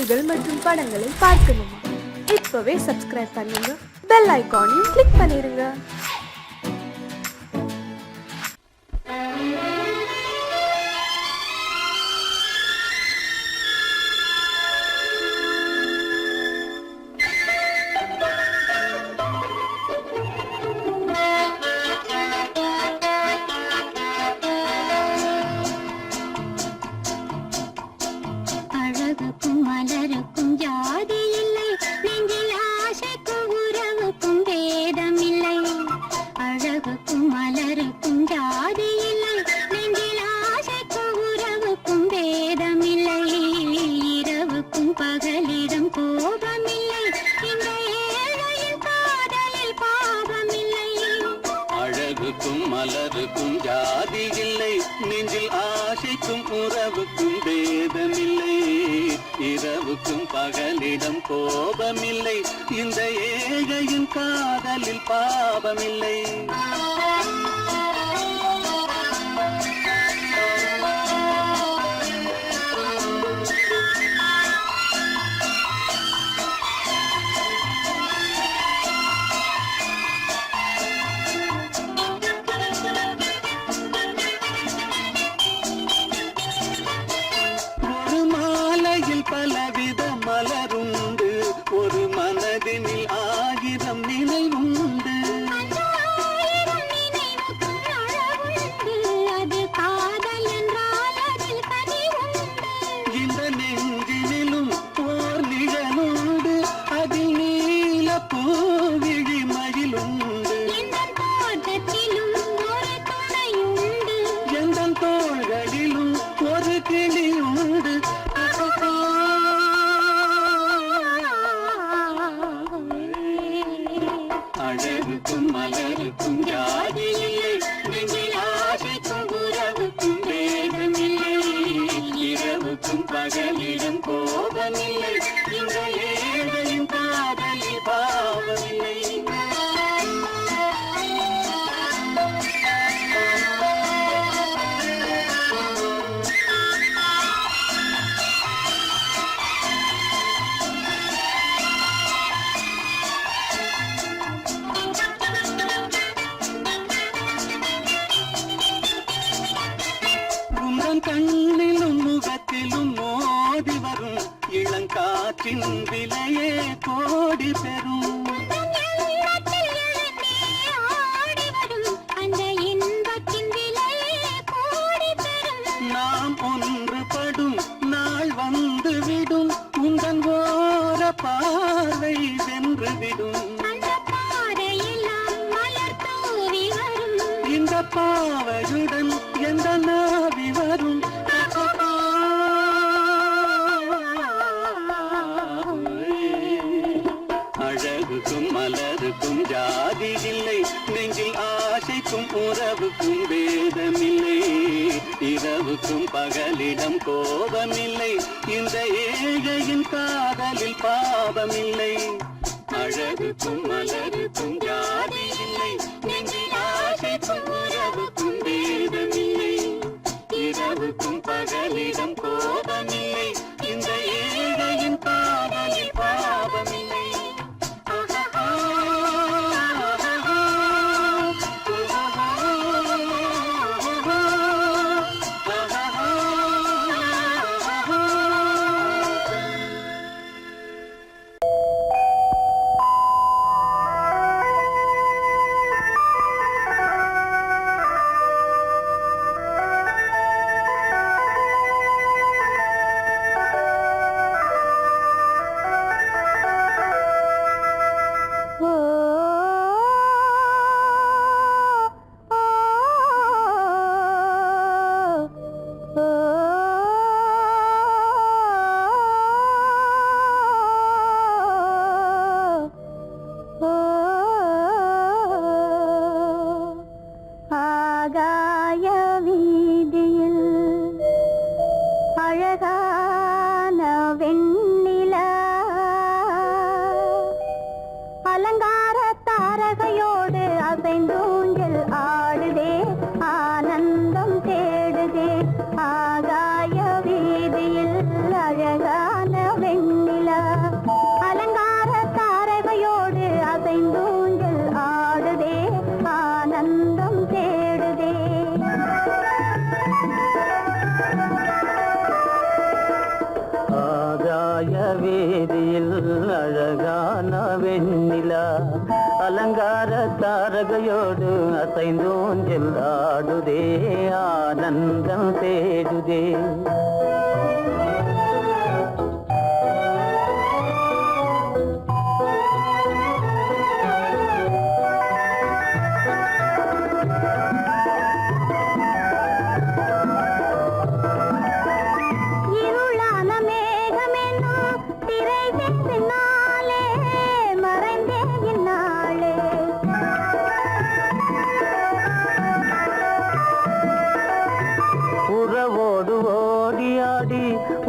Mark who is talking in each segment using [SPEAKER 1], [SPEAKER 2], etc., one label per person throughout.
[SPEAKER 1] பாடல்கள் மற்றும் படங்களை பார்க்கணுமா? இப்பவே சப்ஸ்கிரைப் பண்ணுங்க, பெல் ஐகானையும் கிளிக் பண்ணிருங்க.
[SPEAKER 2] மலருக்கும் ஜாதி இல்லை, நெஞ்சில் ஆசைக்கும் உறவுக்கும் பேதமில்லை. இரவுக்கும் பகலிடம் கோபமில்லை, இந்த ஏழையின் காதலில் பாவமில்லை. பலவித மலருண்டு, ஒரு மனதினில் 1000 நினைவுண்டு. இந்த நெஞ்சினிலும் ஓர் நிழலுண்டு, அதில் நீல பூவிழி மகிழுண்டு. எந்த தோள்களிலும் ஒரு கிளி உண்டு. அழகுக்கும் மலருக்கும் ஜாதி இல்லை, நெஞ்சில் ஆசைக்கும் உறவுக்கும் பேதமில்லை. இரவுக்கும் பகலிடம் கோபமில்லை, இந்த ஏழையின் காதலில் பாவமில்லை. கண்ணிலும் முகத்திலும் மோதி வரும் இளங்காற்றின் விலையே கோடி பெறும். நாம் ஒன்றுபடும் நாள் வந்துவிடும், உங்கள் ஓர பார்வை சென்றுவிடும். இந்த பாவையுடன் எந்த நாவி வரும். அழகுக்கும் மலருக்கும் ஜாதி இல்லை, நெஞ்சில் ஆசைக்கும் உறவுக்கும் பேதமில்லை. இரவுக்கும் பகலிடம் கோபமில்லை, இந்த ஏழையின் காதலில் பாவமில்லை. அழகுக்கும் மலருக்கும் ஜாதி இல்லை, நெஞ்சில் ஆசைக்கும் உறவுக்கும் பேதமில்லை. இரவுக்கும் பகலிடம் கோபமில்லை, இந்த ஏழையின் காதலில் பாவமில்லை. வீதியில் அழகான வெண்ணிலா அலங்கார தாரகையோடு அசைந்தோஞ்சல் ஆடுதே ஆனந்தம் தேடுதே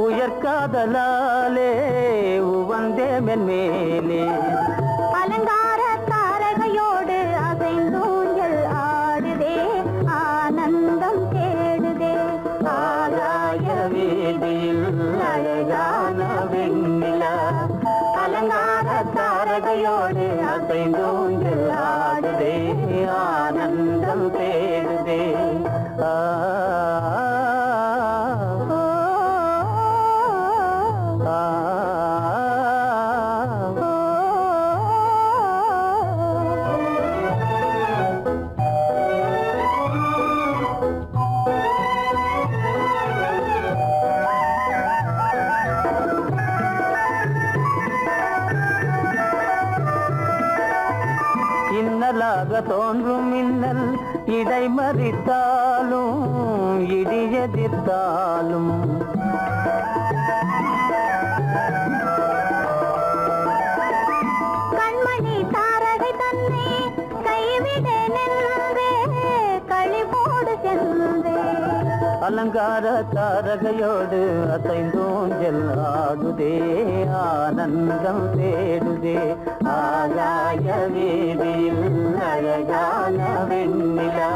[SPEAKER 2] உயர்காதலாலே உவந்தே மென்மேலே
[SPEAKER 3] அலங்கார தாரகையோடு அசைந்தூஞ்சல் ஆடுதே ஆனந்தம் தேடுதே
[SPEAKER 2] ஆகாய வீதியில் அழகான வெண்ணிலா அலங்கார தாரகையோடு அசைந்தூஞ்சல் ஆடுதே ஆனந்தம் தேடுதே இன்னலாக தோன்றும் மின்னல் இடைமறித்தாலும் இடியெதிர்த்தாலும்
[SPEAKER 3] கண்மணி தாரகை தன்னை கைவிட நின்றே களிபோடு சென்றே
[SPEAKER 2] அலங்கார தாரகையோடு அசைந்தோஞ்சல் ஆடுதே ஆனந்தம் தேடுதே ஆகாய வீதியில் அழகான வெண்ணிலா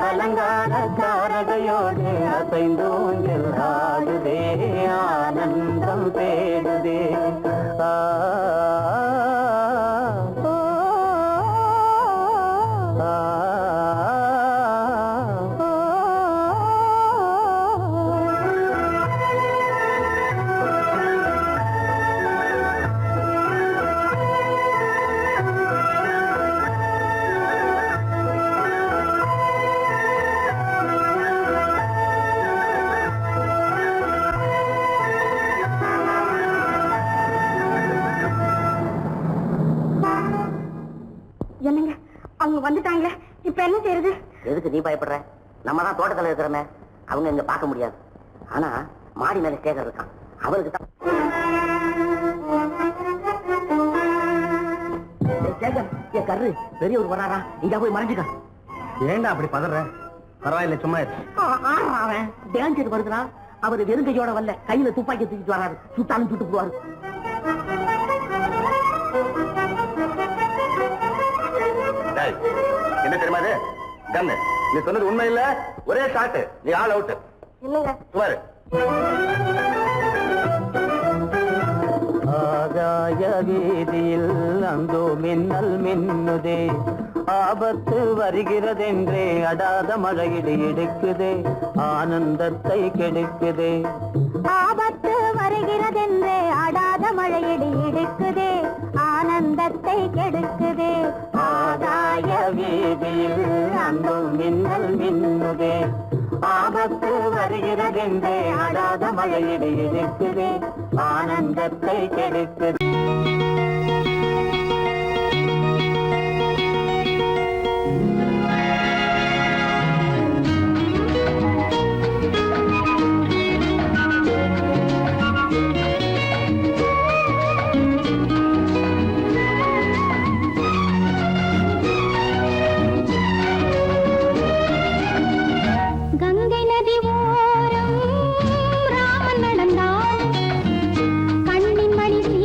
[SPEAKER 2] அலங்கார தாரகையோடு அசைந்தோஞ்சல் ஆடுதே ஆனந்தம் தேடுதே
[SPEAKER 3] என்னங்க அவங்க வந்துட்டாங்களே இப்ப என்ன செய்யறது?
[SPEAKER 4] எதுக்கு நீ பயப்படுற? நம்ம தான் தோட்டத்துல இருக்கிறோமே, அவங்க இங்க பார்க்க முடியாது. ஆனா மாடி மேல ஸ்டேகர் இருக்கான், அவருக்கு தான். என் கரு பெரியவர் வராரா, இங்க போய் மறைஞ்சுக்க.
[SPEAKER 2] ஏண்டா அப்படி பதற? பரவாயில்ல, சும்மா
[SPEAKER 4] அவன் டேஞ்சர் வருதுனா, அவர் வெறுங்கையோட வரல, கையில துப்பாக்கி தூக்கிட்டு வராரு. சுட்டாலும் சுட்டு போவாரு.
[SPEAKER 2] என்ன தெரியுமா இது? கண்ணு, நீ சொன்னது உண்மை இல்ல, ஒரே ஷாட், நீ ஆல் அவுட்.
[SPEAKER 3] இல்லங்க
[SPEAKER 2] சுமாரு. ஆகாய வீதியில் அந்தோ மின்னல் மின்னுதே, ஆபத்து வருகிறதென்றே அடாத மழையிடு எடுக்குதே, ஆனந்தத்தை கெடுக்குதே.
[SPEAKER 3] ஆபத்து வருகிறதென்றே அடாத மழையிடி இடுக்குதே, ஆனந்தத்தை கெடுக்குதே.
[SPEAKER 2] ஆகாய வீதியில் அந்தோ மின்னல் மின்னுதே, ஆபத்து வருகிறதென்றே அடாத மழையிடு எடுக்குதே, ஆனந்தத்தை கெடுக்குதே.
[SPEAKER 3] கங்கை நதி ஓரம் ராமன் நடந்தான், கண்ணின் மணி சீ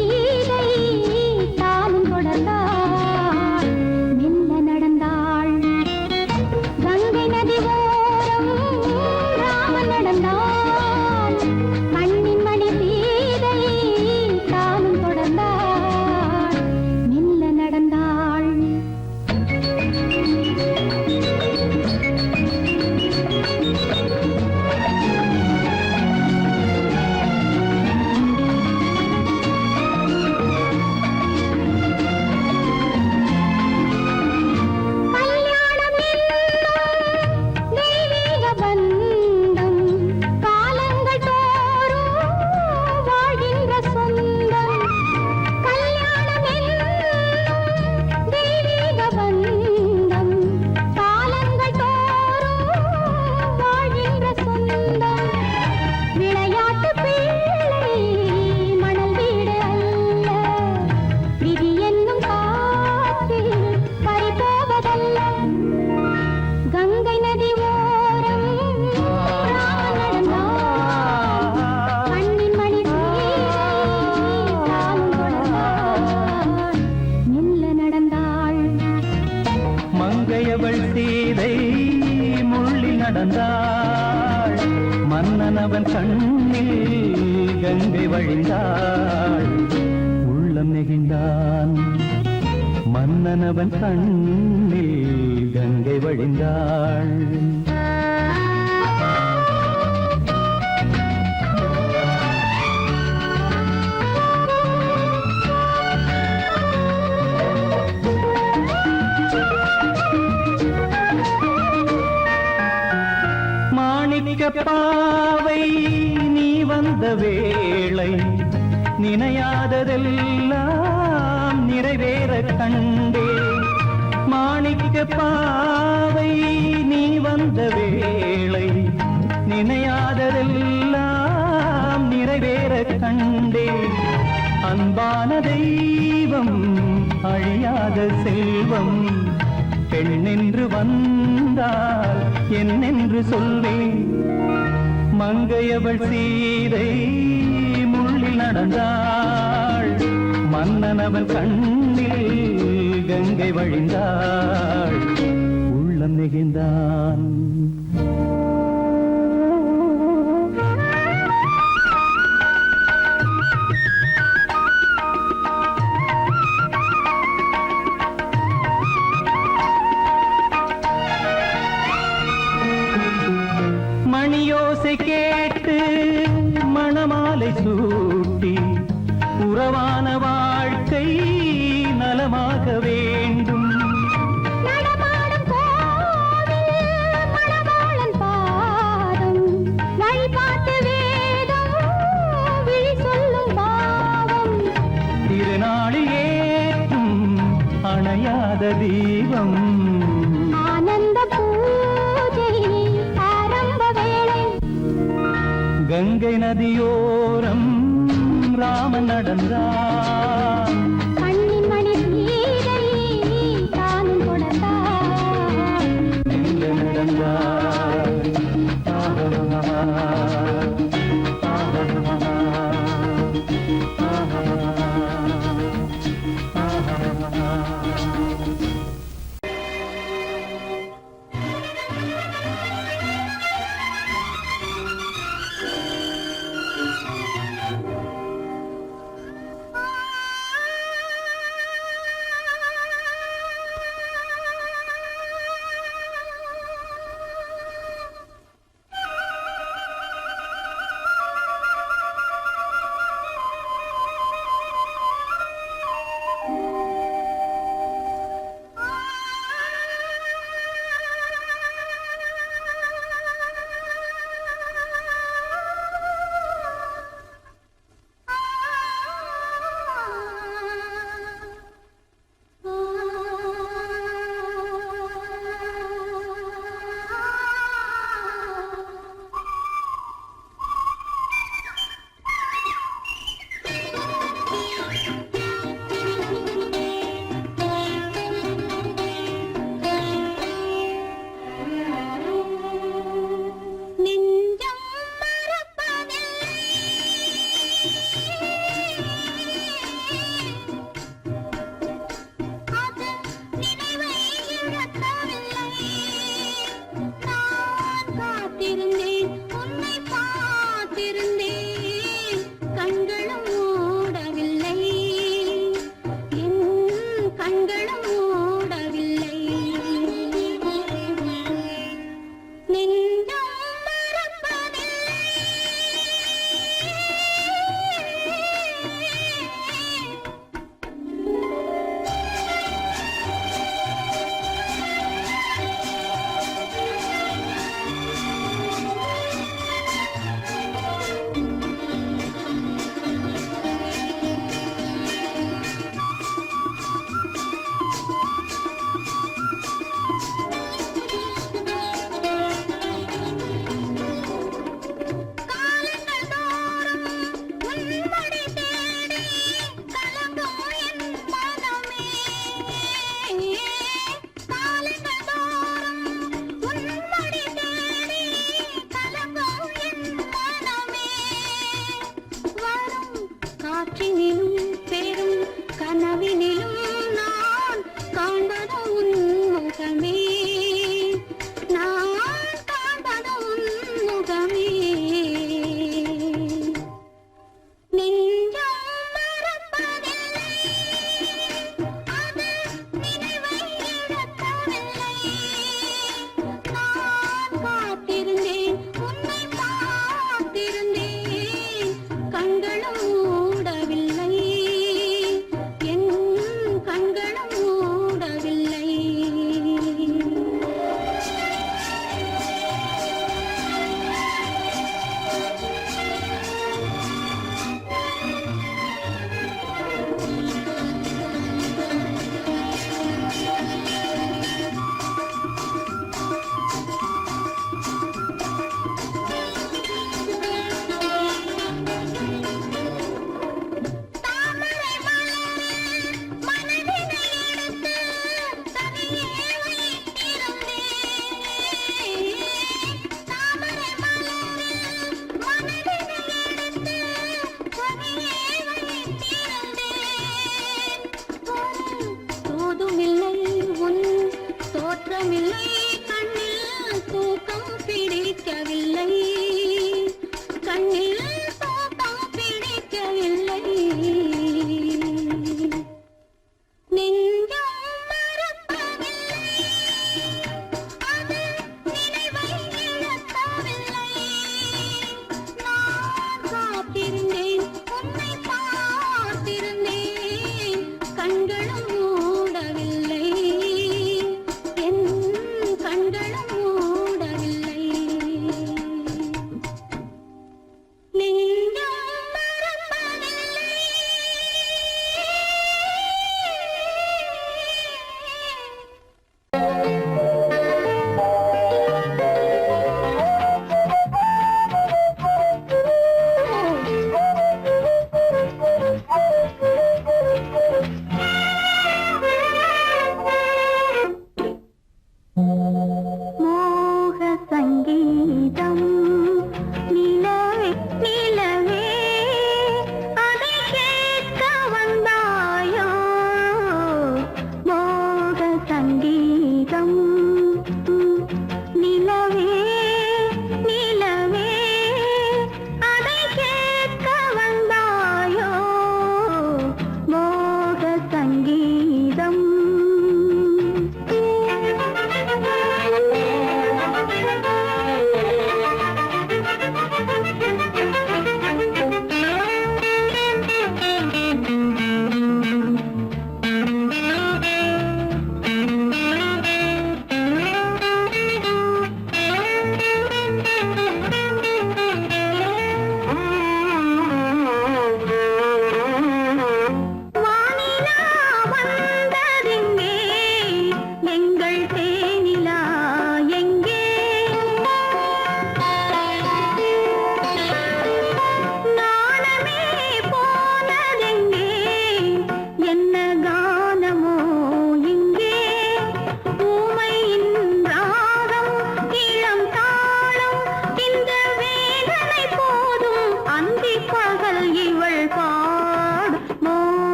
[SPEAKER 5] நடந்தாள் மன்னன் அவன் கண்ணில் கங்கை வழிந்தாள் உள்ளம் நெகிழ்ந்தான் மன்னன் அவன் கண்ணில் கங்கை வழிந்தாள் பாவை நீ வந்த வேளை நினையாததெல்லாம் நிறைவேற கண்டே மாணிக்க பாவை நீ வந்த வேளை நினையாததெல்லாம் நிறைவேற கண்டே அன்பான தெய்வம் அழியாத செல்வம் பெண்ணென்று வந்தால் என்னென்று சொல்வேன் மங்கையவள் சீதை முள்ளில் நடந்தாள் மன்னன் அவன் கண்ணில் கங்கை வழிந்தாள் உள்ளம் நெகிழ்ந்தான் மணியோசை கேட்டு மணமாலை சூட்டி உறவான வாழ்க்கை நலமாக வேண்டும்
[SPEAKER 3] நடமாடும் கோவில் மணவாளன் பாதம் வழிபாட்டு வேதம் விழி சொல்லும் பாவம்
[SPEAKER 5] திருநாளில் ஏற்றும் அணையாத தீபம்
[SPEAKER 3] ஆனந்த பூஜை ஆரம்ப வேளை
[SPEAKER 5] கங்கை நதியோரம் ராமன் நடந்தான்
[SPEAKER 3] கண்ணின் மணி சீதை தானும் கொடுத்தார்
[SPEAKER 5] எங்க நடந்தார்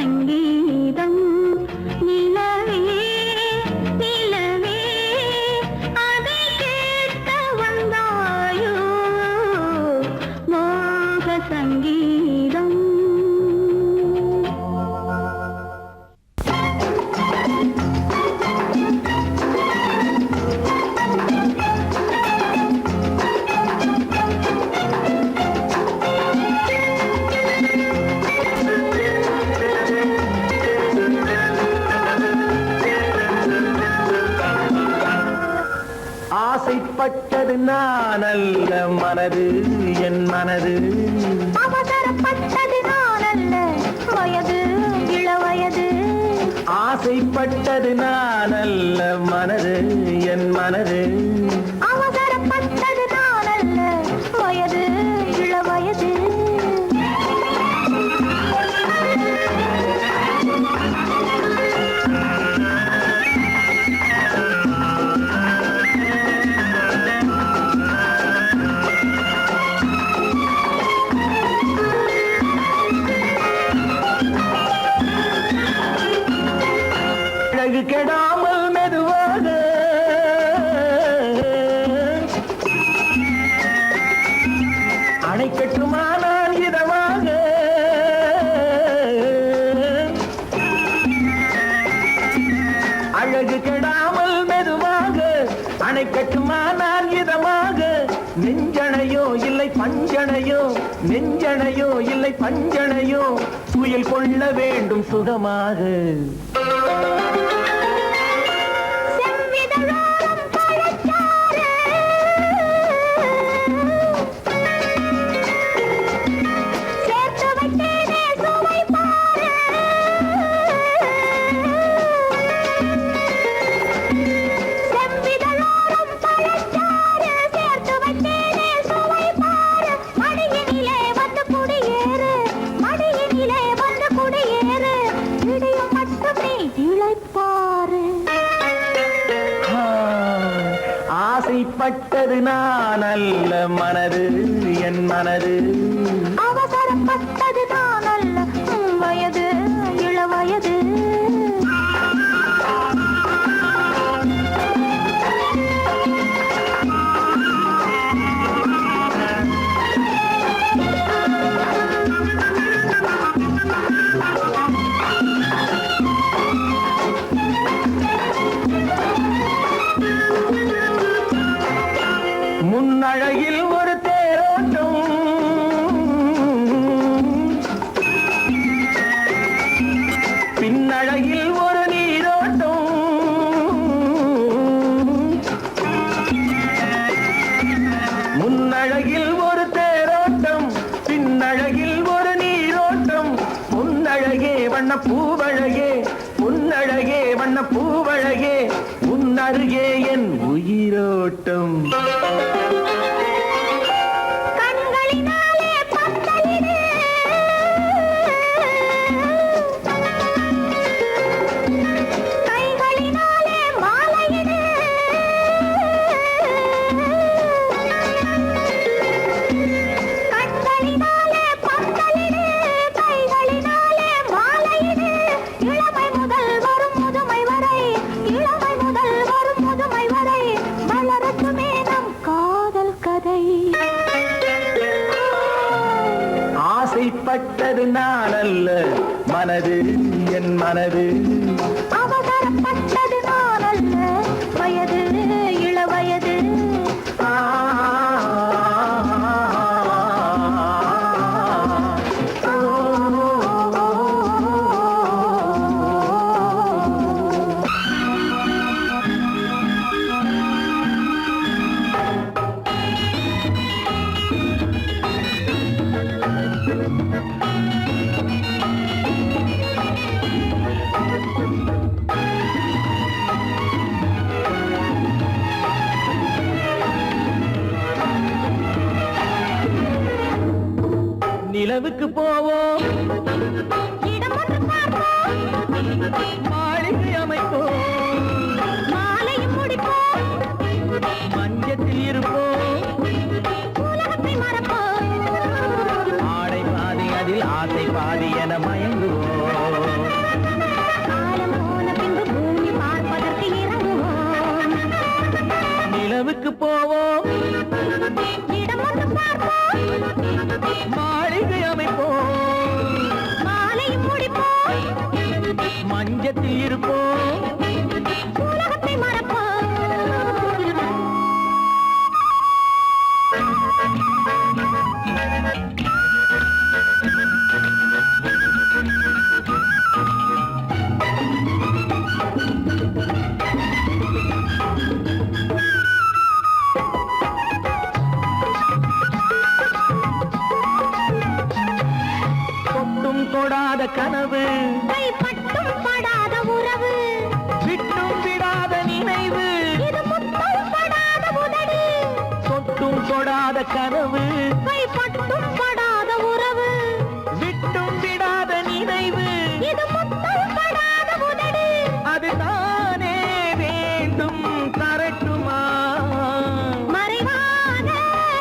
[SPEAKER 3] சங்கீதம் நிலவே நிலவே அதை கேட்க வந்தாயோ மோக சங்கீதம்.
[SPEAKER 5] ஆசைப்பட்டது நான் அல்ல மனது என் மனது.
[SPEAKER 3] அவசரப்பட்டது நான் அல்ல வயது இளவயது.
[SPEAKER 5] ஆசைப்பட்டது நான் அல்ல மனது என் மனது.
[SPEAKER 3] அவசரப்பட்டது நான் அல்ல வயது இளவயது.
[SPEAKER 5] அழகு கெடாமல் மெதுவாக அணை கட்டுமா நான் இதமாக. அழகு கெடாமல் மெதுவாக அணை கட்டுமா நான் இதமாக. நெஞ்சணையோ இல்லை பஞ்சணையோ நெஞ்சணையோ இல்லை பஞ்சணையோ துயில் கொள்ள வேண்டும் சுகமாக.
[SPEAKER 3] செவ்விதழோரம் பழச்சாறு சேர்த்து வைத்தேனே சுவை பாரு. செவ்விதழோரம் பழச்சாறு சேர்த்து வைத்தேனே சுவை பாரு. மடியினிலே வந்து குடியேறு மடியினிலே வந்து குடியேறு. இடையும் மட்டும் நீ இளைப்பாரு.
[SPEAKER 5] ஆசைப்பட்டது நான் அல்ல மனது என் மனது.
[SPEAKER 3] அவசரப்பட்டது நான் அல்ல வயது இளவயது.
[SPEAKER 5] முன்னழகில் ஒரு தேரோட்டம் பின்னழகில் ஒரு நீரோட்டம். முன்னழகில் ஒரு தேரோட்டம் பின்னழகில் ஒரு நீரோட்டம். முன்னழகே வண்ண பூவழகே முன்னழகே வண்ண பூவழகே உன்னருகே என் உயிரோட்டம்.
[SPEAKER 3] கண்களினாலே பந்தலிடு கைகளினாலே மாலையிடு. கண்களினாலே பந்தலிடு கைகளினாலே மாலையிடு. இளமை முதல் வரும் முதுமை வரை இளமை முதல் வரும் முதுமை வரை வளரட்டுமே நம் காதல் கதை.
[SPEAKER 5] ஆசைப்பட்டது நான் அல்ல மனது என் மனது.
[SPEAKER 3] அவசரப்பட்டது நான் அல்ல வயது இளவயது.
[SPEAKER 5] ஆ, போவோம்
[SPEAKER 3] இடம் ஒன்று பார்ப்போம்
[SPEAKER 5] மாளிகை அமைப்போம்
[SPEAKER 3] மாலையும் முடிப்போம்
[SPEAKER 5] மஞ்சத்தில் இருப்போம்
[SPEAKER 3] உலகத்தை மறப்போம்
[SPEAKER 5] தொட்டும் தொடாத கனவு
[SPEAKER 3] கைப்பட்டும் படாத உறவு
[SPEAKER 5] விட்டும் விடாத நினைவு
[SPEAKER 3] இது முத்தம் படாத உதடு
[SPEAKER 5] தொட்டும் தொடாத கனவு
[SPEAKER 3] கைப்பட்டும் படாத உறவு
[SPEAKER 5] விட்டும் விடாத நினைவு
[SPEAKER 3] இது முத்தம் படாத உதடு
[SPEAKER 5] அதுதானே வேண்டும் தரட்டுமா
[SPEAKER 3] மறைவாக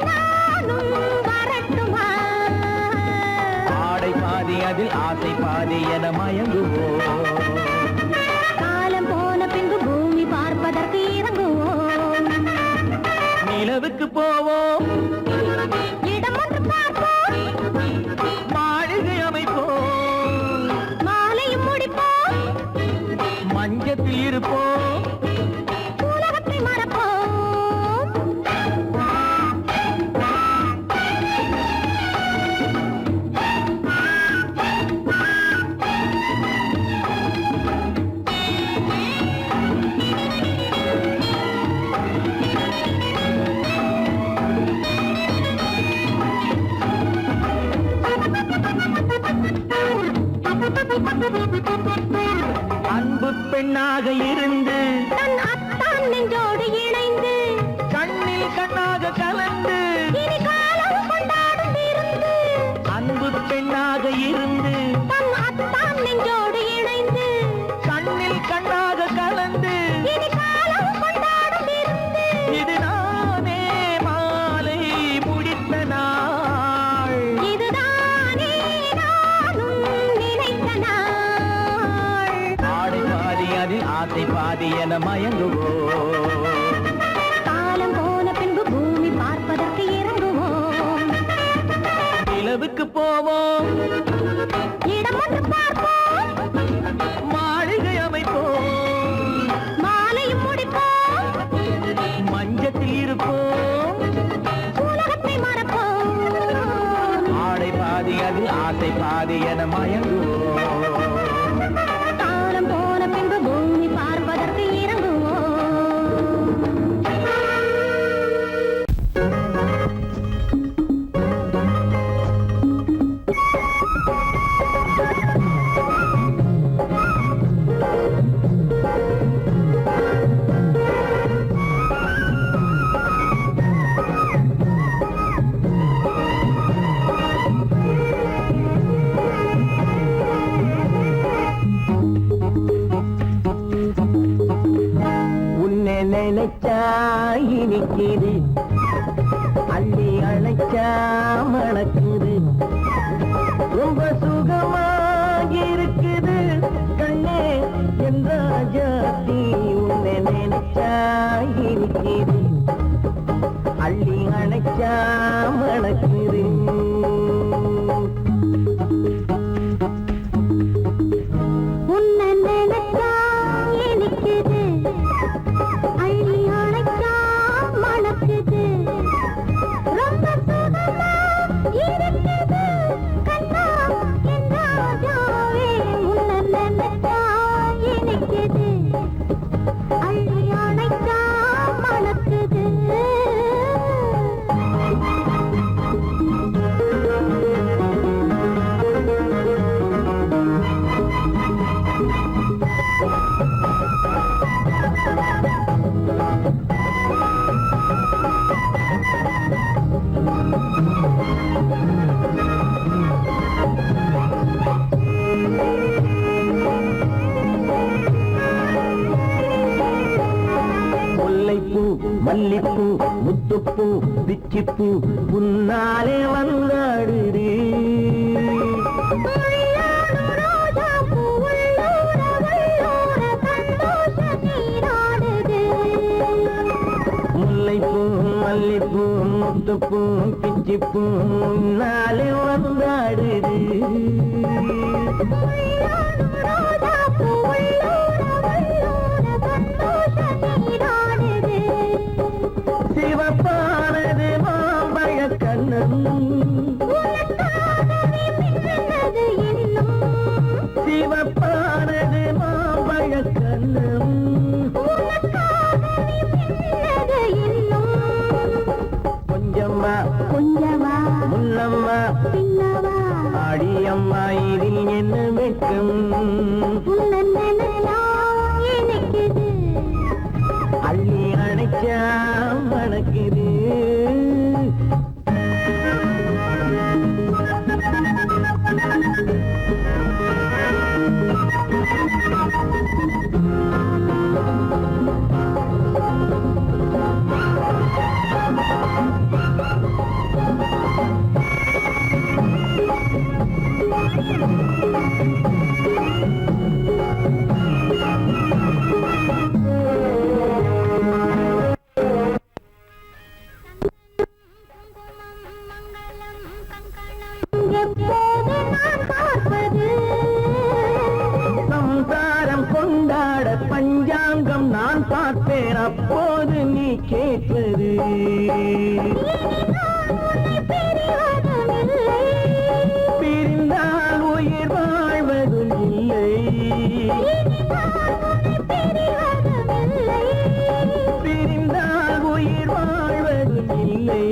[SPEAKER 3] நானும் வரட்டுமா
[SPEAKER 5] ஆடை பாதி அதில் ஆசை பாதி என மயங்குவோம்
[SPEAKER 3] காலம் போன பின்பு பூமி பார்ப்பதற்கு இறங்குவோம்
[SPEAKER 5] நிலவுக்கு போவோம்
[SPEAKER 3] இடம் ஒன்று பார்ப்போம்
[SPEAKER 5] மாளிகை அமைப்போம்
[SPEAKER 3] மாலையும் முடிப்போம்
[SPEAKER 5] மஞ்சத்தில் இருப்போம்
[SPEAKER 3] உலகத்தை மறப்போம்
[SPEAKER 5] அன்பு பெண்ணாக இருந்து
[SPEAKER 3] தன் அத்தான் நெஞ்சோடு இணைந்து
[SPEAKER 5] கண்ணில் கண்ணாக கலந்து
[SPEAKER 3] இனி காலம் கொண்டாடும் விருந்து
[SPEAKER 5] அன்பு பெண்ணாக இருந்து
[SPEAKER 3] தன் அத்தான் நெஞ்சோடு இணைந்து
[SPEAKER 5] கண்ணில் கண்ணாக கலந்து
[SPEAKER 3] இனி காலம் கொண்டாடும் விருந்து
[SPEAKER 5] இது நானே மாலை முடித்த நாள்
[SPEAKER 3] இதுதானே நானும் நினைத்த நாள்
[SPEAKER 5] ஆடை பாதி அதில் ஆசை பாதி என மயங்குவோம்
[SPEAKER 3] காலம் போன பின்பு பூமி பார்ப்பதற்கு இறங்குவோம்
[SPEAKER 5] நிலவுக்கு போவோம்
[SPEAKER 3] இடம் ஒன்று பார்ப்போம்
[SPEAKER 5] மாளிகை அமைப்போம்
[SPEAKER 3] மாலையும் முடிப்போம்
[SPEAKER 5] மஞ்சத்தில் இருப்போம்
[SPEAKER 3] உலகத்தை மறப்போம்
[SPEAKER 5] ஆடை பாதி அதில் ஆசை பாதி என மயங்குவோம்
[SPEAKER 3] காலம் போன பின்பு பூமி பார்ப்பதற்கு இறங்குவோம்
[SPEAKER 5] உன்னை நினைச்சா இனிக்குது அள்ளி அழைச்சா மணக்குது ரொம்ப சுகமாக இருக்குது கண்ணே என் ராஜாத்தி உன்னை நினைச்சா இனிக்குது அள்ளி அழைச்சா மணக்குது
[SPEAKER 3] உன்னை நினைச்சா இனிக்குது அள்ளி அணைச்சா மணக்குது ரொம்ப சுகமா இருக்குது கண்ணா என் ராஜாவே உன்னை நினைச்சா இனிக்குது அள்ளி அணைச்சா மணக்குது
[SPEAKER 5] முல்லைப்பூ மல்லிப்பூ முத்துப்பூ பிச்சிப்பூ உன்னாலே வந்தாடுதே முல்லைப்பூ முல்லைப்பூம் பிச்சிப்பூம் நாளை வந்தாடுது சிவப்பானது மாம்பழ கண்ணம் சிவப்பானது மாம்பழ கண்ணம் கொஞ்சம்மா
[SPEAKER 3] கொஞ்சமா
[SPEAKER 5] முன்னம்மா
[SPEAKER 3] பின்னவா
[SPEAKER 5] அடியம்மா இதில் என்ன வெட்கம்
[SPEAKER 3] உன்னை நினைச்சா எனக்குது
[SPEAKER 5] அள்ளி அணைச்சா மணக்குது
[SPEAKER 3] எப்போது நான் பார்ப்பது
[SPEAKER 5] சம்சாரம் கொண்டாட பஞ்சாங்கம் நான் பார்ப்பேன் அப்போது நீ கேட்பது பிரிந்தால் உயிர் வாழ்வதும் இல்லை பிரிந்தால் உயிர் வாழ்வதும் இல்லை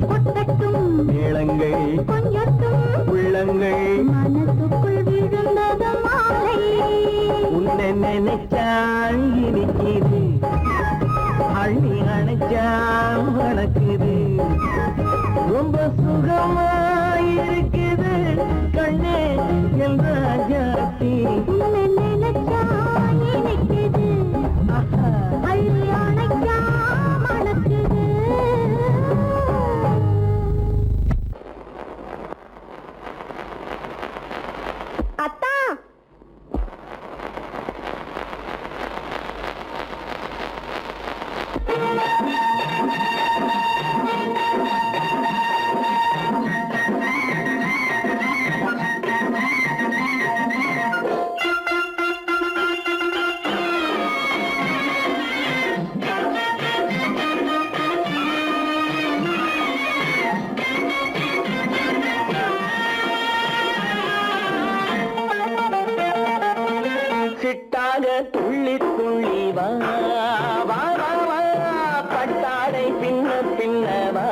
[SPEAKER 3] கொட்டட்டும்
[SPEAKER 5] மேளங்கள்
[SPEAKER 3] கொஞ்சட்டும்
[SPEAKER 5] உள்ளங்கள்
[SPEAKER 3] மனசுக்குள் விழுந்தது மாலை
[SPEAKER 5] உன்னை நினைச்சால் இனிக்குது அள்ளி அணைச்சா வணக்குது ரொம்ப சுகமாயிருக்குது கண்ணே என் ராஜாத்தி
[SPEAKER 3] உன்னை நினைச்சா எனக்குது அள்ளி அணைச்சா மணக்குது அத்தா
[SPEAKER 5] சிட்டாக துள்ளி துள்ளி வா வா வா வா பட்டாடை பின்ன பின்னவா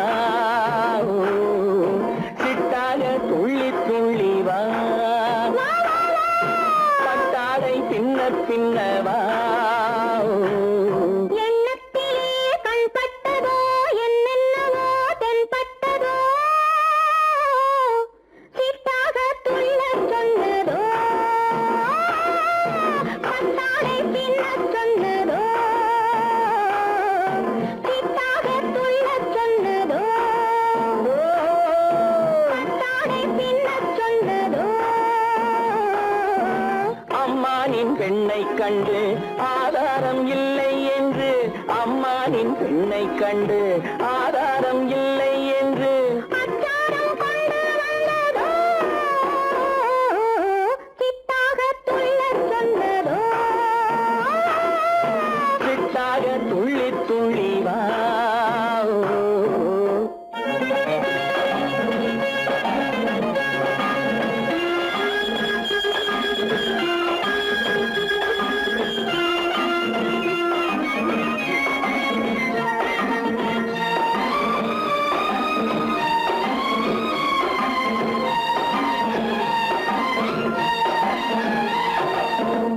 [SPEAKER 5] சிட்டாக துள்ளி துள்ளி வா பட்டாடை பின்ன பின்னவா
[SPEAKER 3] எண்ணத்திலே கண்பட்டதோ என்னென்னவோ தென்பட்டதோ சிட்டாக துள்ளச் சொன்னதோ பட்டாடை பின்னச் சொன்னதோ சிட்டாக துள்ளச் சொன்னதோ பட்டாடை பின்னச் சொன்னதோ
[SPEAKER 5] அம்மானின் பெண்ணை கண்டு ஆதாரம் இல்லை என்று அம்மானின் பெண்ணை கண்டு ஆதாரம் இல்லை என்று
[SPEAKER 3] அச்சாரம் கொண்டு வந்ததோ சிட்டாக துள்ளச் சொன்னதோ
[SPEAKER 5] சிட்டாக துள்ளி துள்ளி வா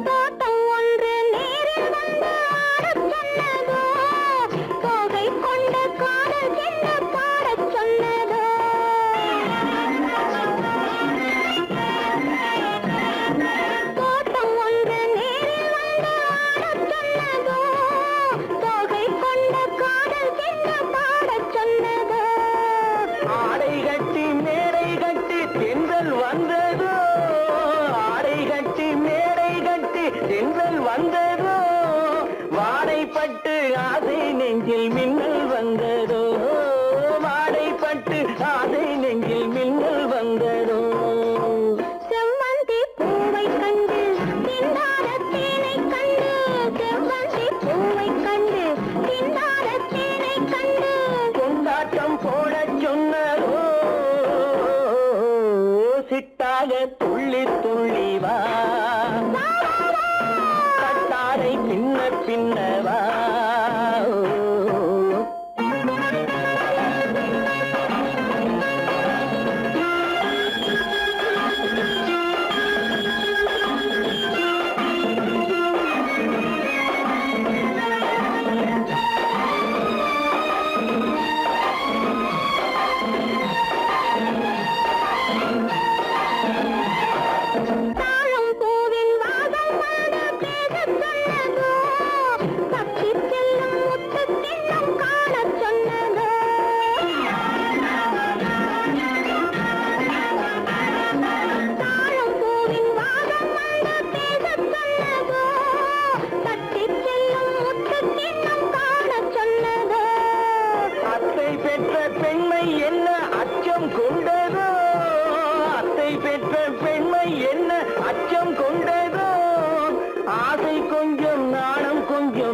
[SPEAKER 3] தோட்டம் ஒன்று நேரில் வந்து ஆடச் சொன்னதோ தோகை கொண்ட காதல் என்ன பாடச் சொன்னதோ தோட்டம் ஒன்று நேரில் வந்து ஆடச் சொன்னதோ தோகை கொண்ட காதல் என்ன பாடச் சொன்னதோ
[SPEAKER 5] ஆடை கட்டி மேடை கட்டி தென்றல் வந்ததோ ஆடை கட்டி மேடை கட்டி தென்றல் வந்ததோ வாடைப்பட்டு ஆசை நெஞ்சில் மின்னல் வந்ததோ துள்ளி துள்ளி வா கட்டாரை பின்ன பின்னவா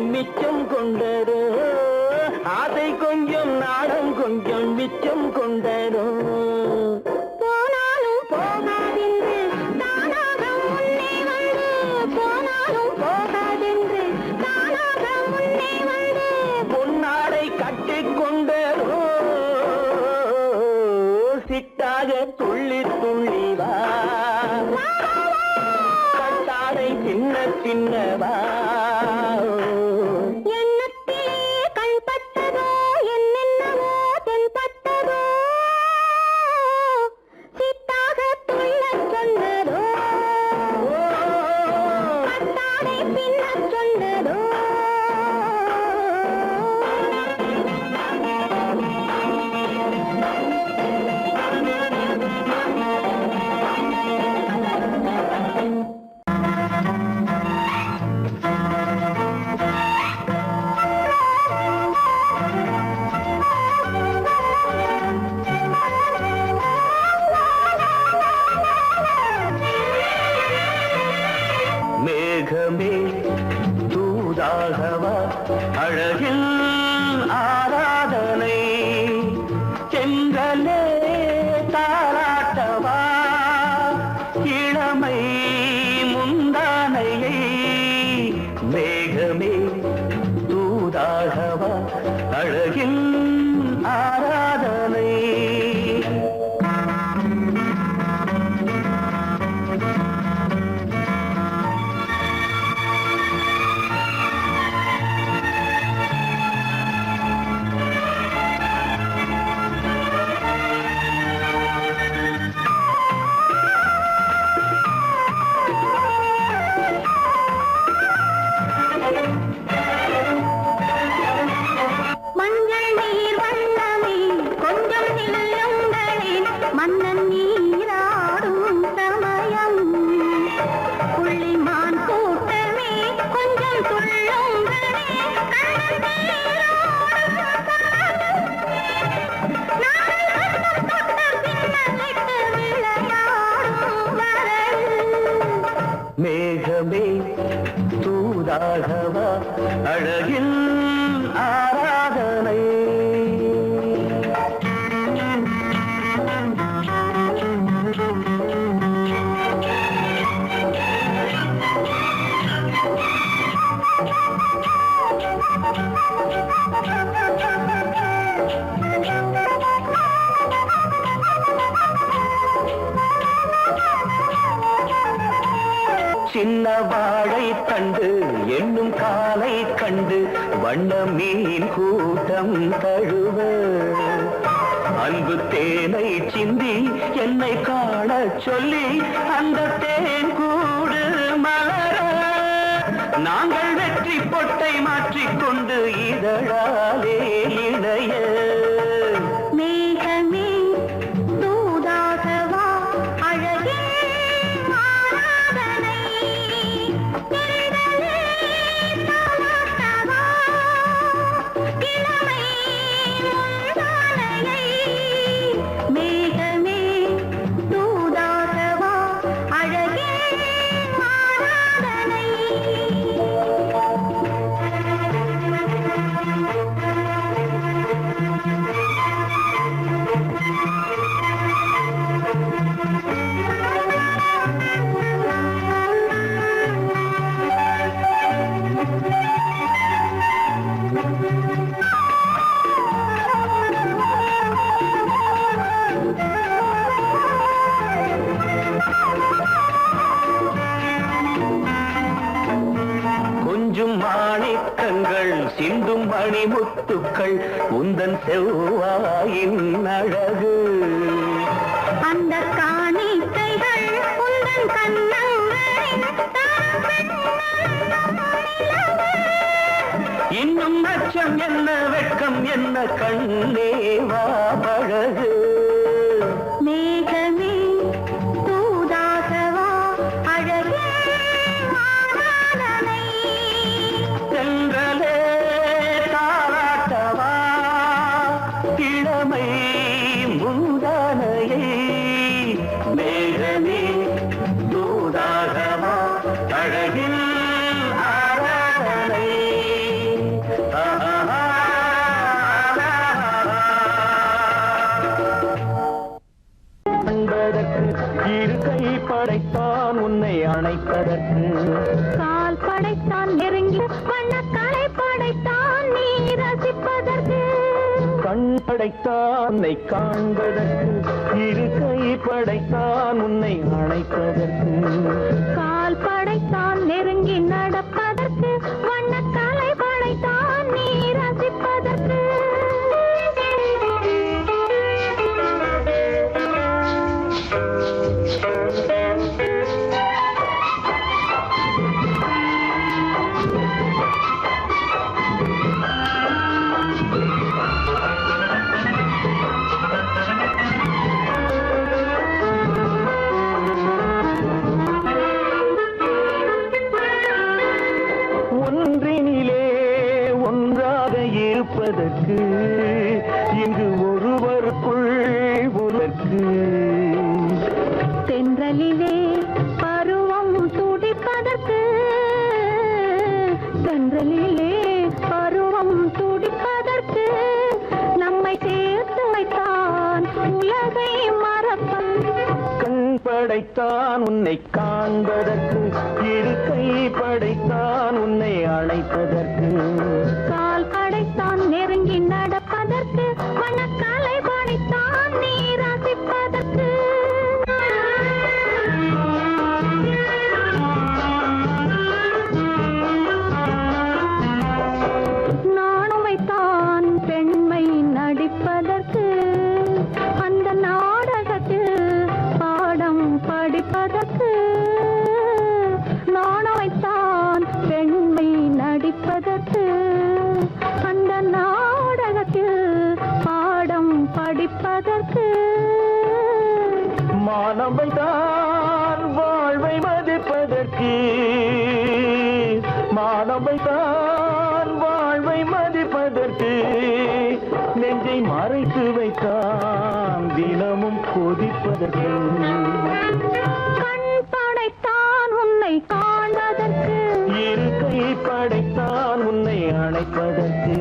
[SPEAKER 5] மிச்சம் கொண்டரோ ஆசை கொஞ்சம் நாடம் கொஞ்சம் மிச்சம் கொண்டரோ
[SPEAKER 3] போனாலும் போகாதென்று தானாக முன்னே வந்து போனாலும் போகாதென்று தானாக முன்னே வந்து
[SPEAKER 5] பொன்னாடை கட்டிக் கொண்டரோ சிட்டாக துள்ளி துள்ளி வா கட்டாடை சின்ன சின்னவா மேகமே தூதாகவா அழகில் ஆராதனை செங்கலே தாராட்டவா இளமை முந்தானையை மேகமே தூதாகவா அழகில் ஆராதனை மேகமே தூதாகவா அழகில் ஆராதனை சின்ன வாழை தண்டு என்னும் காலை கண்டு வண்ண மீன் கூட்டம் தழுவ அன்பு தேனை சிந்தி என்னை காண சொல்லி அந்த தேன் கூடு மலர நாங்கள் வெற்றி பொட்டை மாற்றிக்கொண்டு இதழாலே இணைய
[SPEAKER 3] மேகமே தூதாகவா அழகே ஆராதனை நிழலே தாலாட்டவா இளமை முந்தானையை மேகமே தூதாகவா அழகே ஆராதனை
[SPEAKER 5] மிஞ்சும் மாணிக்கங்கள் சிந்தும் மணிமுத்துக்கள் உந்தன் செவ்வாயின் அழகு.
[SPEAKER 3] அந்த காணிக்கைகள் உந்தன் கண்ணங்களின்
[SPEAKER 5] இன்னும் அச்சம் என்ன வெட்கம் என்ன கண்ணே வா பழகு.
[SPEAKER 3] மேகமே தூதாகவா அழகே மாறாதனை.
[SPEAKER 5] சென்றலே தாராட்டவா இளமை முந்தானையை. மேகமே தூதாகவா அழகில் ஆராதனை. இரு கை படைத்தான் உன்னை அணைப்பதற்கு.
[SPEAKER 3] கால் படைத்தான் நெருங்கி வண்ணக்காலை படைத்தான் நீ ரசிப்பதற்கு.
[SPEAKER 5] கண் படைத்தான் உன்னை காண்பதற்கு. இரு கை படைத்தான் உன்னை அணைப்பதற்கு.
[SPEAKER 3] கால் படைத்தான் நெருங்கி நடப்பதற்கு. வண்ணக்காலை படைத்தான் நீ ரசிப்பதற்கு.
[SPEAKER 5] ஒன்றினிலே ஒன்றாக இருப்பதற்கு இங்கு ஒருவருக்குள் ஒருவருக்கு.
[SPEAKER 3] தென்றலிலே பருவம் துடிப்பதற்கு. தென்றலிலே பருவம் துடிப்பதற்கு. நம்மை சேர்த்து வைத்தான் உலகை மறப்பன்.
[SPEAKER 5] கண் படைத்தான் உன்னை காண்பதற்கு. இரு கை படைத்தான் உன்னை அழைப்பதற்கு.
[SPEAKER 3] கால் படைத்தான் நெருங்கி நடப்பதற்கு. வண்ணக்காலை படைத்தான் நீ ரசிப்பதற்கு. நானும் வைத்தான் பெண்மை நடிப்பதற்கு. அந்த நாடகத்தில் பாடம் படிப்பதற்கு. நானும் வைத்தான் பெண்மை நடிப்பதற்கு. அந்த நாடகத்தில் பாடம் படிப்பதற்கு.
[SPEAKER 5] மானவை தான் வாழ்வை மதிப்பதற்கு. மானவை தான் வாழ்வை மதிப்பதற்கு. நெஞ்சை மறைத்து வைத்தான் தினமும் கொதிப்பதற்கு.
[SPEAKER 3] கண் படைத்தான் உன்னை காண்பதற்கு.
[SPEAKER 5] இரு கை படைத்தான் உன்னை அணைப்பதற்கு.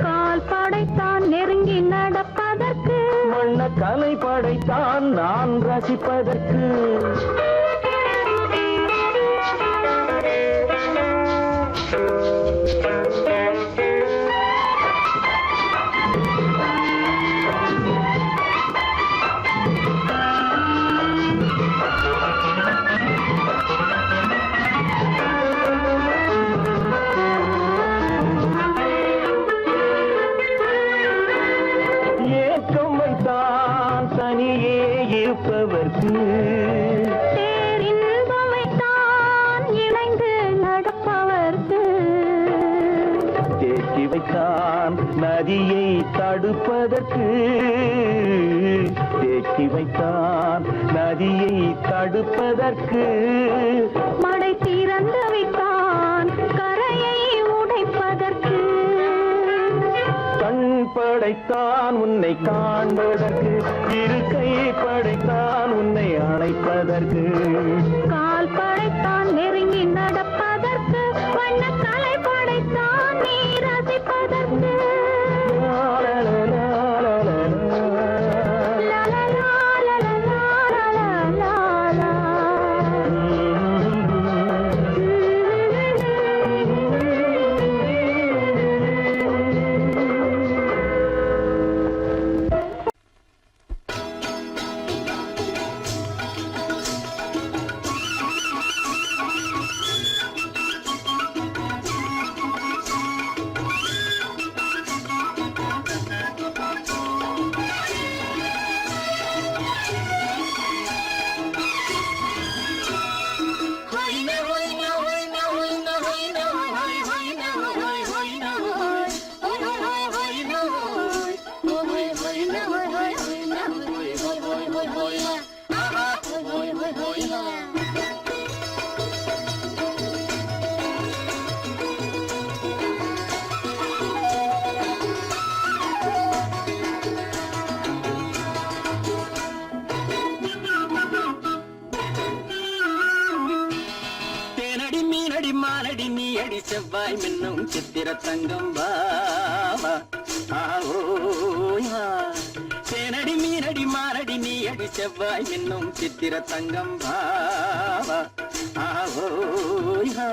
[SPEAKER 3] கால் படைத்தான் நெருங்கி நடப்பதற்கு.
[SPEAKER 5] வண்ண கலை படைத்தான் நான் ரசிப்பதற்கு. ஏக்கம் வைத்தான் தனியே இருப்பவர்க்கு.
[SPEAKER 3] பேரின்பம் வைத்தான் இணைந்து நடப்பவர்க்கு.
[SPEAKER 5] தேக்கி வைத்தான் நதியை தடுப்பதற்கு. தேக்கி வைத்தான் நதியை தடுப்பதற்கு.
[SPEAKER 3] மடை திறந்து வைத்தான் கரையை உடைப்பதற்கு.
[SPEAKER 5] கண் படைத்தான் உன்னை காண்பதற்கு. இரு கை படைத்தான் உன்னை அணைப்பதற்கு.
[SPEAKER 3] கால் படைத்தான் நெருங்கி நடப்பதற்கு. வண்ணக்கலை படைத்தான் நீ ரசிப்பதற்கு.
[SPEAKER 5] தேனடி மீனடி மானடி நீ அடி செவ்வாய் மின்னும் சித்திர தங்கம் வா ஆவோயா தேனடி மீனடி மானடி நீ அடி செவ்வாய் மின்னும் சித்திர தங்கம் வா ஆவோயா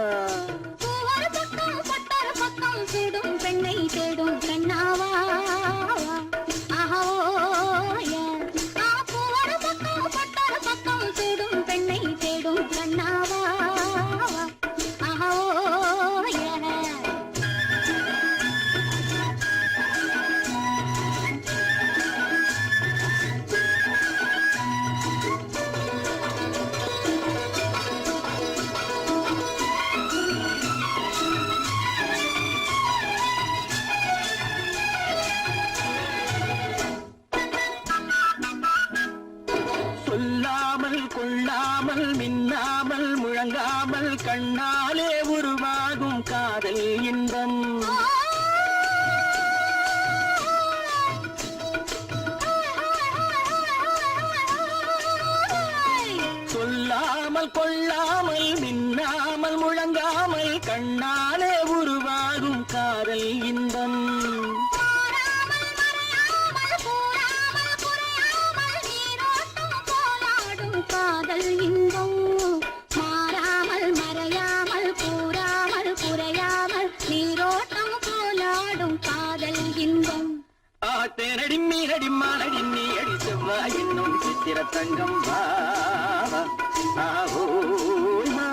[SPEAKER 3] பூவொரு பக்கம் பட்டொரு பக்கம் சூடும் பெண்ணை தேடும் கண்ணாவா ஆஹோயா பூவொரு பக்கம் பட்டொரு பக்கம் சூடும் பெண்ணை தேடும் கண்ணாவா ஆஹோயா
[SPEAKER 5] சொல்லாமல் கொள்ளாமல் மின்னாமல் முழங்காமல் கண்ணாலே உருவாகும் காதல் இன்பம் சொல்லாமல் கொள்ளாமல் மின்னாமல் முழங்காமல் கண்ணாலே உருவாகும் காதல் இன்பம்
[SPEAKER 3] காதல் இன்பம் மாறாமல் மறையாமல் கூறாமல் குறையாமல் நீரோட்டம் போலாடும் காதல் இன்பம்
[SPEAKER 5] தேனடி மீனடி மானடி நீ அடி செவ்வாய் என்னும் சித்திர தங்கம் வா ஆவோயா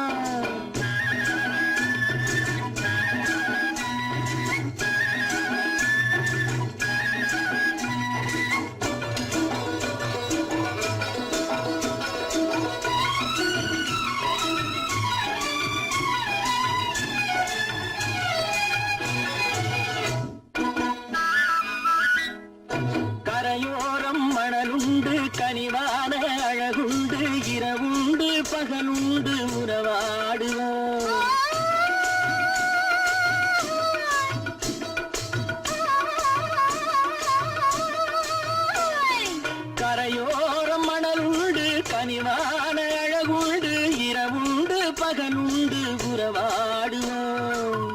[SPEAKER 5] கரையோரம் மணலுண்டு கனிவான அழகுண்டு இரவுண்டு பகலுண்டு உறவாடுவோம் கரையோரம் மணலுண்டு கனிவான அழகுண்டு இரவுண்டு பகலுண்டு உறவாடுவோம்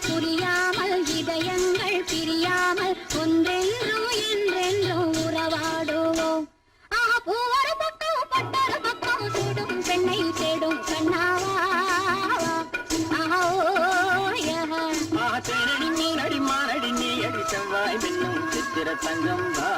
[SPEAKER 3] புரியாமல் இதயங்கள் பிரியாமல் ஒன்றென்றும் என்றென்றும் உறவாடுவோம் பூவொரு பக்கம் பட்டொரு பக்கம் சூடும் பெண்ணை தேடும் கண்ணாவா
[SPEAKER 5] தேனடி மீனடி மானடி நீ அடி செவ்வாய் மின்னும் சித்திர தங்கம் வா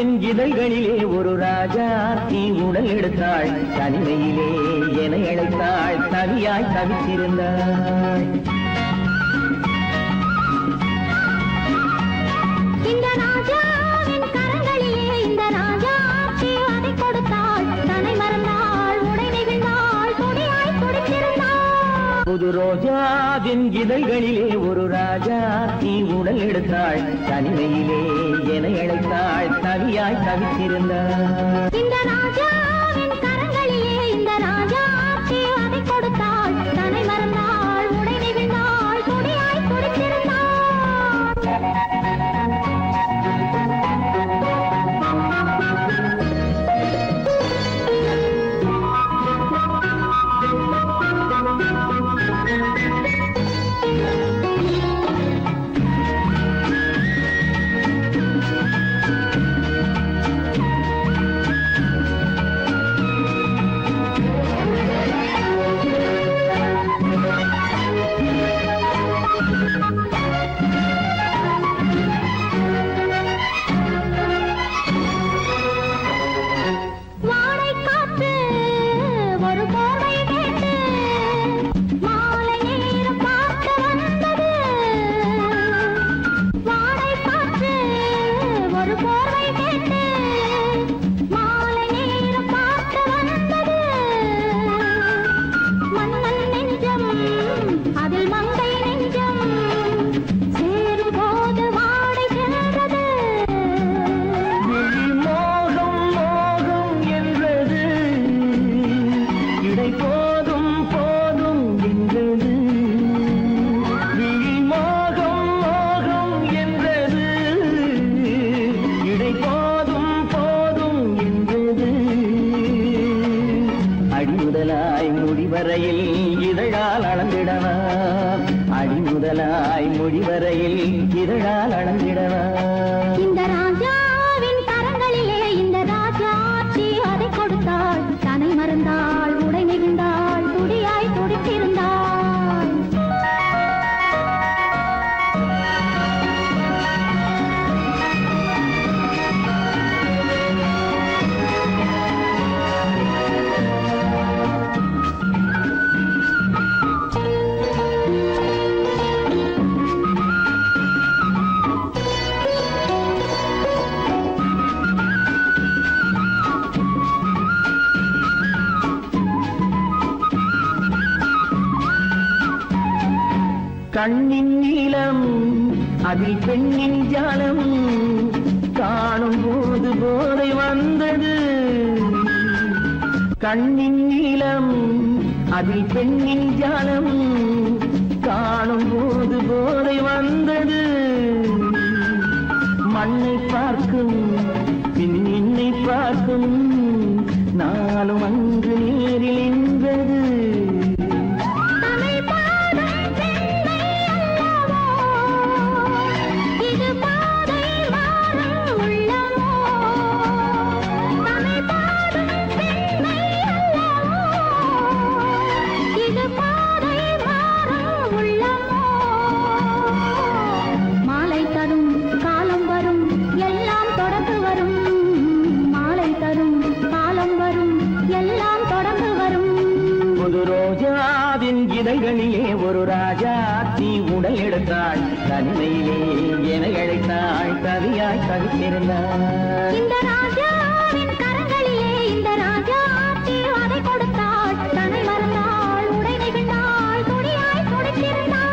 [SPEAKER 5] ரோஜாவின் இதழ்களிலே ஒரு ராஜா தீ உடல் எடுத்தாள் தனிமையிலே என அழைத்தாள் தவியாய் தவித்திருந்தாள்
[SPEAKER 3] இந்த ராஜாவின் கரங்களிலே இந்த ராஜா அதை கொடுத்தாள் தன்னை மறந்தாள் உடை நெகிழ்ந்தாள் துடியாய் துடித்திருந்தாள்
[SPEAKER 5] புது ரோஜாவின் இதழ்களிலே ஒரு ராஜா தீ உடல் எடுத்தாள் தனிமையிலே என அழைத்தாள் தவியாய் தவித்திருந்தாள்
[SPEAKER 3] இந்த ராஜாவின் கரங்களிலே இந்த ராஜா அதை கொடுத்தாள் தன்னை மறந்தாள் உடை நெகிழ்ந்தாள் துடியாய் துடித்திருந்தாள்
[SPEAKER 5] இதழால் அளந்திடவா அடி முதலாய் முடிவரையில் இதழால் அளந்திடவா
[SPEAKER 3] இந்த ராஜாவின் கரங்களிலே இந்த ராஜா அதை கொடுத்தாள் தன்னை மறந்தாள் உடை நெகிழ்ந்தாள் துடியாய் துடித்திருந்தாள்
[SPEAKER 5] கண்ணின் நீளம் அதில் பெண்ணின் ஜாலம் காணும் போது போதை வந்தது கண்ணின் நீளம் அதில் பெண்ணின் ஜாலம் காணும் போது போதை வந்தது மண்ணை பார்க்கும் பின் என்னை பார்க்கும் நாளும் அங்கு நேரில் நின்றது இதழ்களிலே ஒரு ராஜா தீ உடல் எடுத்தாள் தனிமையிலே என அழைத்தாள் கவியாய் கவித்திருந்தாள்
[SPEAKER 3] இந்த ராஜாவின் கரங்களிலே இந்த ராஜா அதை கொடுத்தாள் தன்னை மறந்தாள் உடை நெகிழ்ந்தாள் துடியாய் துடித்திருந்தாள்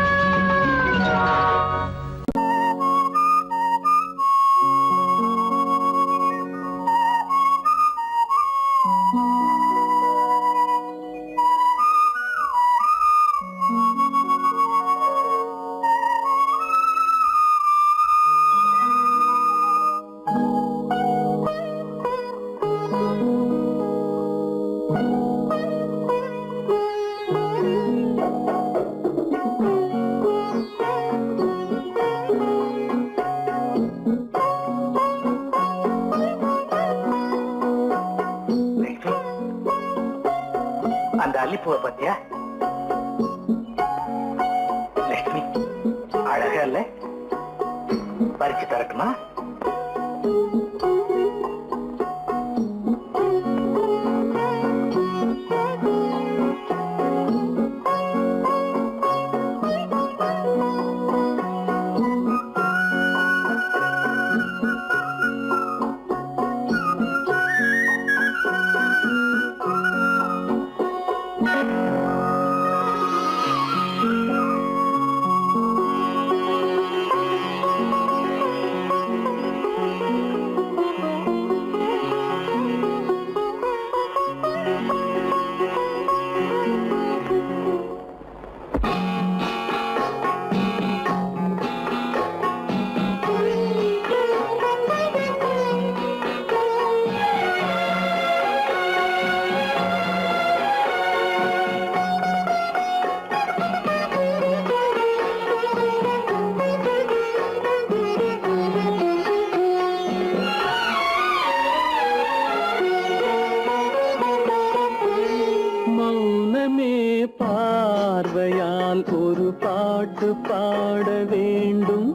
[SPEAKER 2] அந்த அல்லிப்பூவை பத்தியா லட்சுமி அழகா இல்ல பறிச்சு தரட்டுமா
[SPEAKER 5] பாட்டு பாட வேண்டும்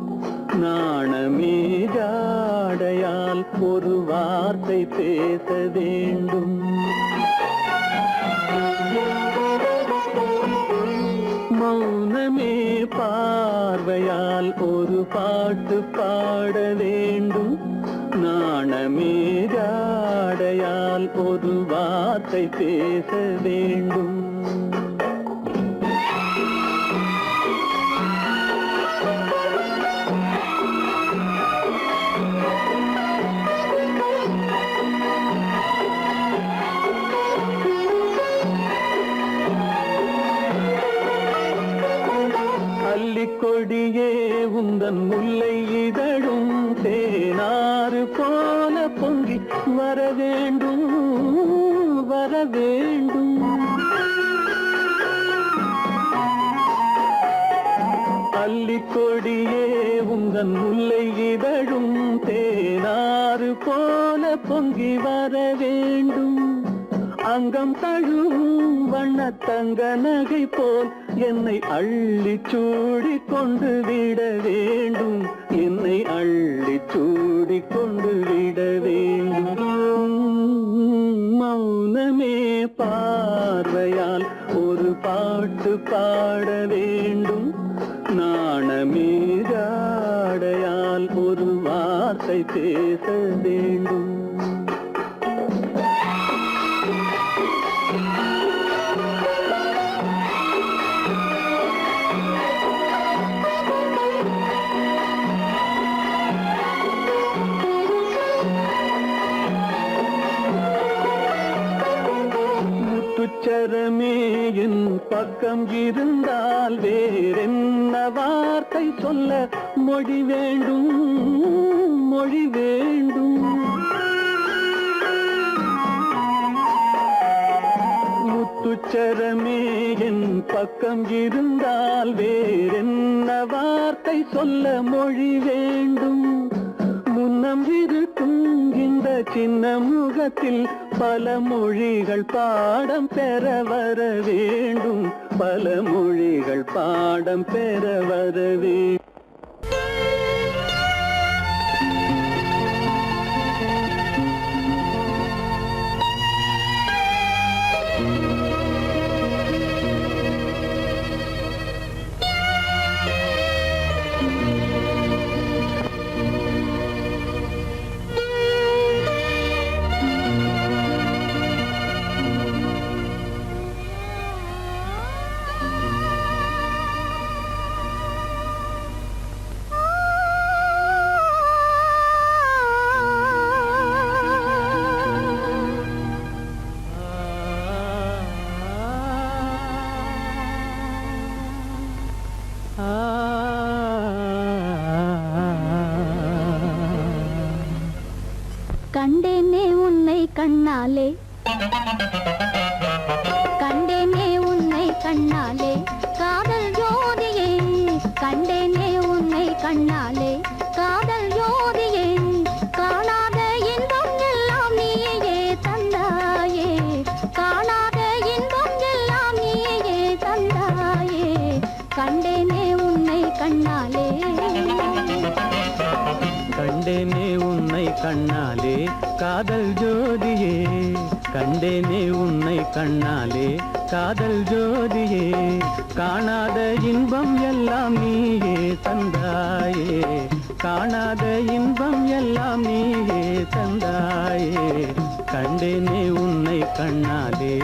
[SPEAKER 5] நாணமே ஜாடையால் ஒரு வார்த்தை பேச வேண்டும் மௌனமே பார்வையால் ஒரு பாட்டு பாட வேண்டும் நாணமே ஜாடையால் ஒரு வார்த்தை பேச வேண்டும் கொடியே உந்தன் முல்லை இதழும் தேனாறு போல பொங்கி வர வேண்டும் வர வேண்டும் அல்லிக்கொடியே உந்தன் முல்லை இதழும் தேனாறு போல பொங்கி வர வேண்டும் அங்கம் தழுவும் வண்ணத்தங்க நகை போல் என்னை அள்ளி சூடி கொண்டு விட வேண்டும் என்னை அள்ளி சூடி கொண்டு விட வேண்டும் மௌனமே பார்வையால் ஒரு பாட்டு பாட வேண்டும் நாணமே ஜாடையால் ஒரு வார்த்தை பேச வேண்டும் முத்துச்சரமே என் பக்கம் இருந்தால் வேறென்ன வார்த்தை சொல்ல மொழி வேண்டும் மொழி வேண்டும் முத்துச்சரமே என் பக்கம் இருந்தால் வேறென்ன வார்த்தை சொல்ல மொழி வேண்டும் முன்னம் இருக்கும் இந்த சின்ன முகத்தில் பல மொழிகள் பாடம் பெற வர வேண்டும் பல மொழிகள் பாடம் பெற வர வேண்டும்
[SPEAKER 3] கண்டேனே உன்னை கண்ணாலே கண்டேனே உன்னை கண்ணாலே காதல் ஜோதியே கண்டேனே உன்னை கண்ணாலே காதல் ஜோதியே காணாத இன்பம் எல்லாம் நீயே தந்தாயே காணாத இன்பம் எல்லாம் நீயே தந்தாயே கண்டேனே உன்னை கண்ணாலே
[SPEAKER 5] கண்டேனே உன்னை கண்ணாலே காதல் ஜோதியே கண்டேனே உன்னை கண்ணாலே காதல் ஜோதியே காணாத இன்பம் எல்லாம் நீயே தந்தாயே காணாத இன்பம் எல்லாம் நீயே தந்தாயே கண்டேனே உன்னை கண்ணாலே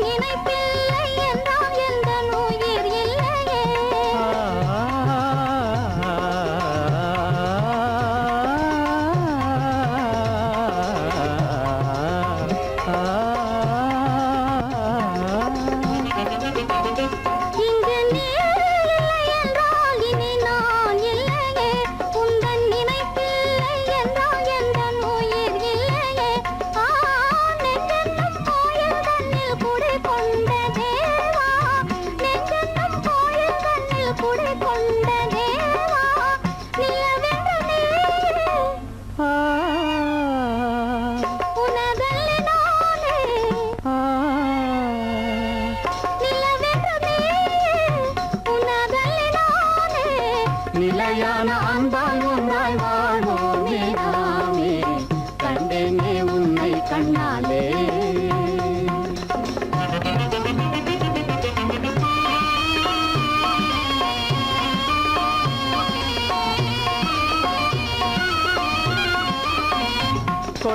[SPEAKER 3] நினைப்பில்லை என்றால் எந்த நோய்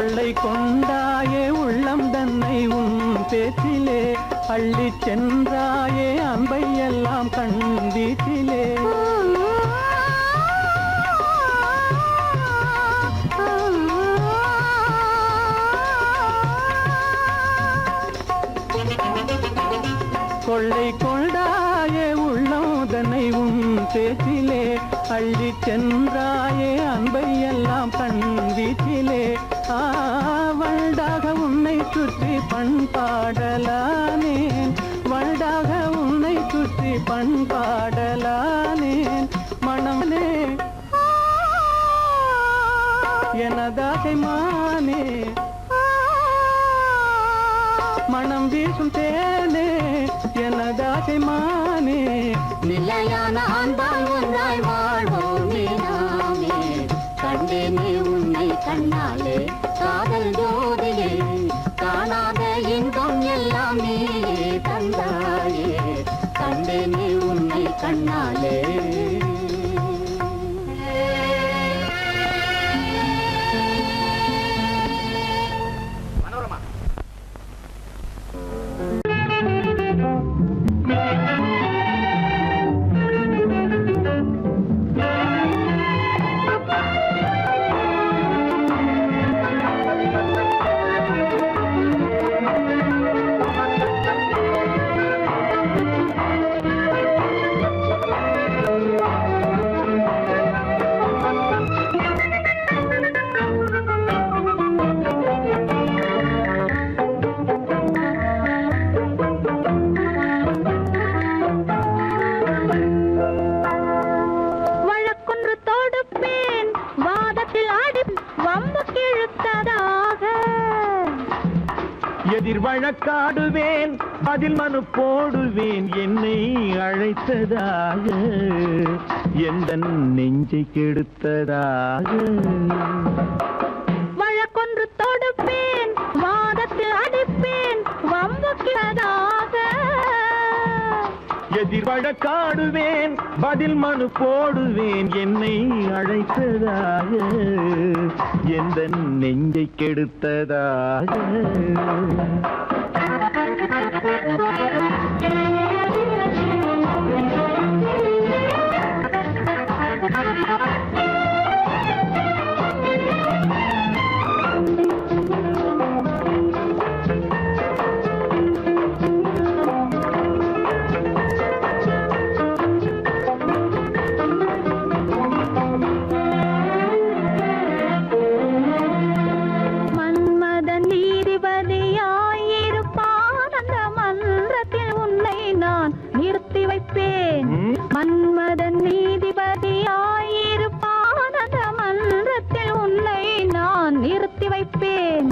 [SPEAKER 5] கொள்ளை கொண்டாயே உள்ளம் தன்னை உன் பேச்சிலே அள்ளி சென்றாயே அன்பை எல்லாம் கண் வீட்டிலே கொள்ளை கொண்டாயே உள்ளம் தன்னை உன் பேச்சிலே அள்ளி சென்றாயே அன்பை எல்லாம் கண் வீட்டிலே வண்டாக உன்னை சுற்றி பண்பாடலானேன் வண்டாக உன்னை சுற்றி பண்பாடலானேன் மனமே எனதாசை மானே மனம் வீசும் தேனே எனதாசை மானே
[SPEAKER 3] நிலையான அன்பால் ஒன்றாய் வாழ்வோம் நாமே கண்டேனே உன்னை கண்ணாலே காதல் ஜோதியே காணாத இன்பம் எல்லாம் நீயே தந்தாயே கண்டேனே உன்னை கண்ணாலே
[SPEAKER 5] எதிர் வழக்காடுவேன் அதில் மனு போடுவேன் என்னை அழைத்ததாக எந்த நெஞ்சை கெடுத்ததாக
[SPEAKER 3] வழக்கொன்று தொடுப்பேன் வாதத்தில் அடிப்பேன் வம்புக்கிறதாக
[SPEAKER 5] எதிர் வழக்காடுவேன் பதில் மனு போடுவேன் என்னை அழைத்ததாக எந்த நெஞ்சை கெடுத்ததாக
[SPEAKER 3] மன்மதன் நீதிபதியாயிருப்பான் அந்த மன்றத்தில் உன்னை நான் நிறுத்தி வைப்பேன்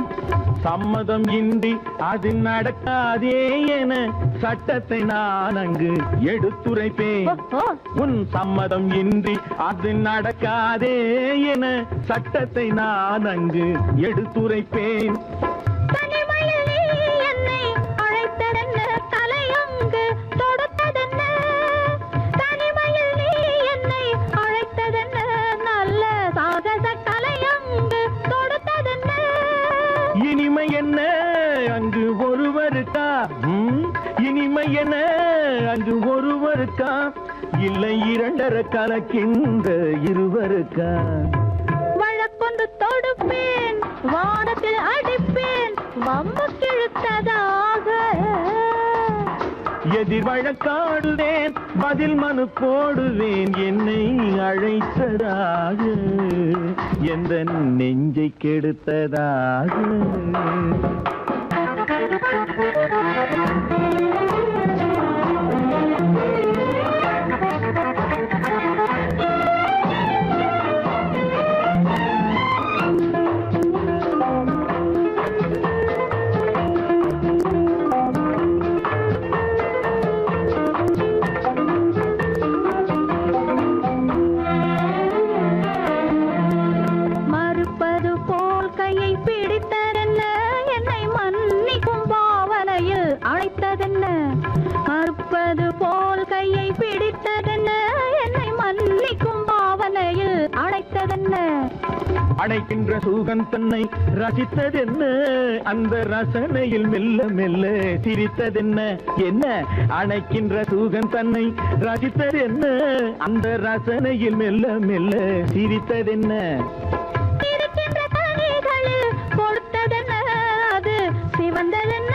[SPEAKER 5] சம்மதம் இன்றி அது நடக்காதே என சட்டத்தை நான் அங்கு எடுத்துரைப்பேன் உன் சம்மதம் இன்றி அது நடக்காதே என சட்டத்தை நான் அங்கு எடுத்துரைப்பேன் இனிமை என்ன அங்கு ஒருவருக்கா இனிமை என்ன அங்கு ஒருவருக்கா இல்லை இரண்டரை கலக்கின்ற இருவருக்கா
[SPEAKER 3] வழக்கொன்று தொடுப்பேன் வானத்தில் அடிப்பேன் வம்புக்கிழுத்ததாக
[SPEAKER 5] எதிர் வழக்காடுவேன் பதில் மனு போடுவேன் என்னை அழைத்ததாக எந்த நெஞ்சை கெடுத்ததாக
[SPEAKER 3] மறுப்பது போல் கையை பிடித்ததென்ன என்னை மன்னிக்கும் பாவனையில் அழைத்ததென்ன
[SPEAKER 6] அணைக்கின்ற சுகம் தன்னை ரசித்ததென்ன அந்த ரசனையில் மெல்ல மெல்ல சிரித்ததென்ன என்ன அணைக்கின்ற சுகம் தன்னை ரசித்ததென்ன அந்த ரசனையில் மெல்ல மெல்ல சிரித்ததென்ன
[SPEAKER 3] இருக்கின்ற கனிகளில் கொடுத்ததென்ன அது சிவந்ததென்ன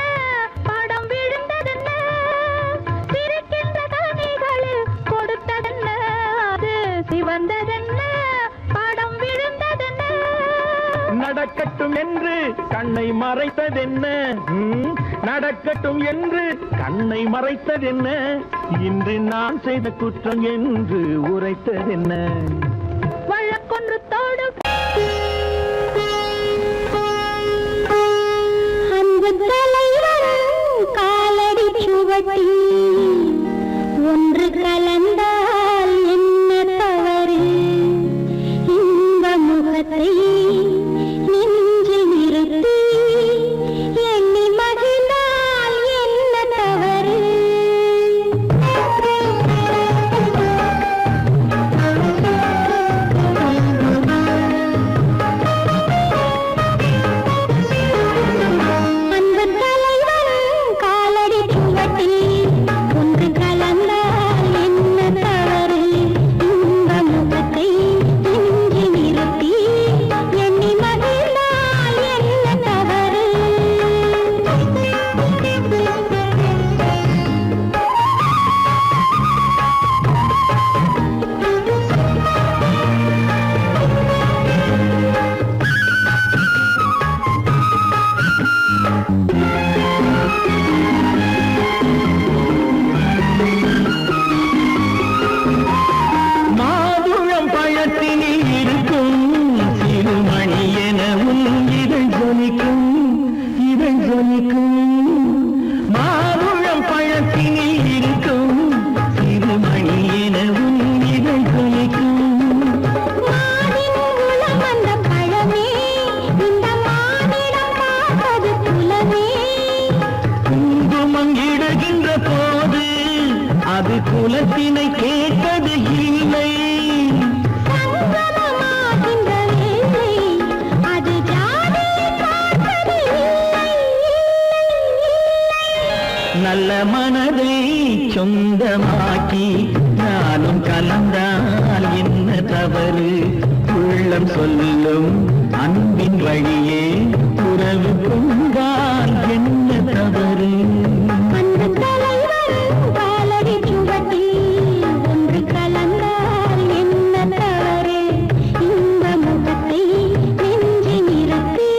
[SPEAKER 3] படம் விழுந்ததென்ன இருக்கின்ற கனிகளில் கொடுத்ததென்ன அது சிவந்ததென்ன படம் விழுந்ததென்ன
[SPEAKER 6] நடக்கட்டும் என்று கண்ணை மறைத்ததென்ன நடக்கட்டும் என்று கண்ணை மறைத்ததென்ன இன்று நான் செய்த குற்றம் என்று உரைத்ததென்ன
[SPEAKER 3] வழக்கொன்று தோடு அன்பு தலைவர் காலடி சுவடி ஒன்று கலந்தால் என்ன தவறு இந்த முகத்தை நெஞ்சில் நிறுத்தி எண்ணி மகிழ்ந்தால் என்ன தவறு அன்பு தலைவர் காலடி சுவட்டில் ஒன்று கலந்தால் என்ன தவறு இந்த முகத்தை நெஞ்சில் நிறுத்தி எண்ணி மகிழ்ந்தால் என்ன தவறு
[SPEAKER 6] மாதுளம் பழத்தினில் இருக்கும் சிறுமணி எனவும் இதழ் ஜொலிக்கும் மாதுளம் பழத்தினில் இருக்கும் சிறுமணி எனவும் இதழ் ஜொலிக்கும்
[SPEAKER 3] மானின் குலம் வந்த பழமே இந்த மானிடம் பார்ப்பது குலமே
[SPEAKER 6] குங்குமம் இடுகின்ற போது அது குலத்தினை கேட்பது இல்லை
[SPEAKER 3] சங்கமமாகின்ற வேளை அது ஜாதியை பார்ப்பது இல்லை
[SPEAKER 6] நல்ல மனதை சொந்தமாக்கி நானும் கலந்தால் என்ன தவறு உள்ளம் சொல்லும் அன்பின் வழியே உறவு கொண்டால் என்ன தவறு
[SPEAKER 3] அன்பு தலைவர் காலடி சுவட்டில் ஒன்று கலந்தால் என்ன தவறு இந்த முகத்தை நெஞ்சில் நிறுத்தி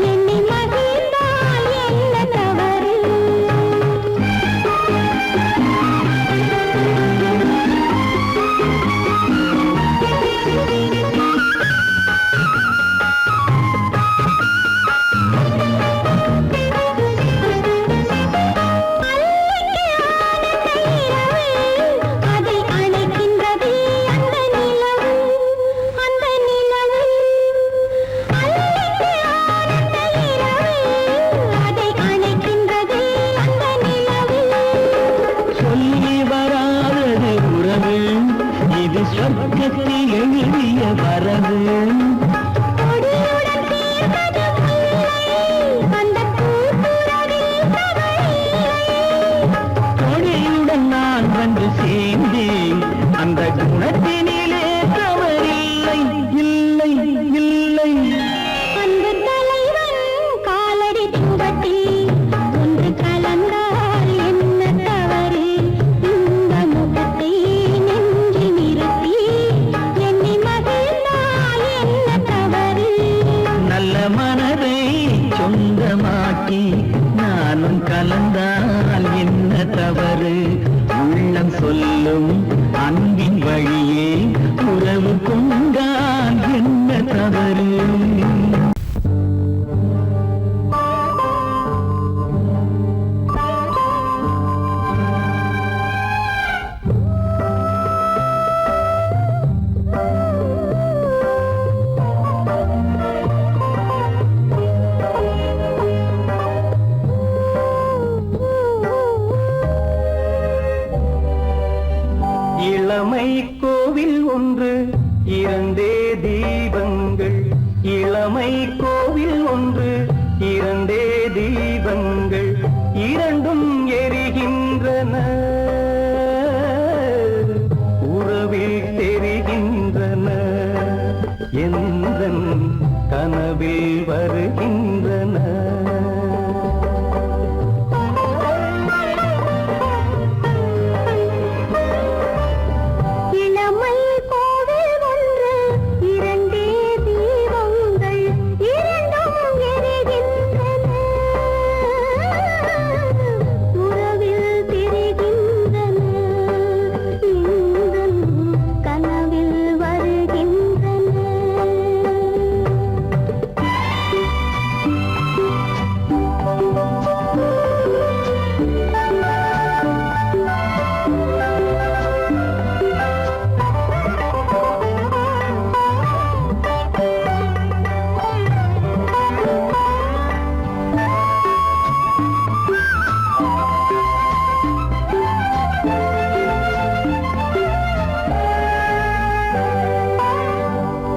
[SPEAKER 3] எண்ணி மகிழ்ந்தால் என்ன தவறு அதை அணைக்கின்றது அந்த நிலவு அந்த நிலவு அல்லிக்கு ஆனந்த இரவு அதை அணைக்கின்றது அந்த நிலவு
[SPEAKER 6] சொல்லி வராதது உறவு இது சொர்க்கத்தில் எழுதிய வரவு
[SPEAKER 3] கொடியுடன் தீர்ந்தது முல்லை அந்த பூத்துறவில் தவறில்லை
[SPEAKER 6] கொடியுடன் நான் வந்து சேர்ந்தேன் அந்த குணத்தினிலே தவறில்லை இல்லை இல்லை
[SPEAKER 3] அன்பு தலைவன் காலடி சுவட்டில் ஒன்று கலந்தால் என்ன தவறு இந்த முகத்தை நெஞ்சில் நிறுத்தி எண்ணி மகிழ்ந்தால் என்ன தவறு
[SPEAKER 6] நல்ல மனதை சொந்தமாக்கி நானும் கலந்தால் என்ன தவறு உள்ளம் சொல்லும் அன்பின் வழியே உறவு கொண்டால் என்ன தவறு இளமை கோவில் ஒன்று இரண்டே தீபங்கள் இளமை கோவில் ஒன்று இரண்டே தீபங்கள் இரண்டும் எரிகின்றன உறவில் தெரிகின்றன எந்தன் கனவில் வருகின்றன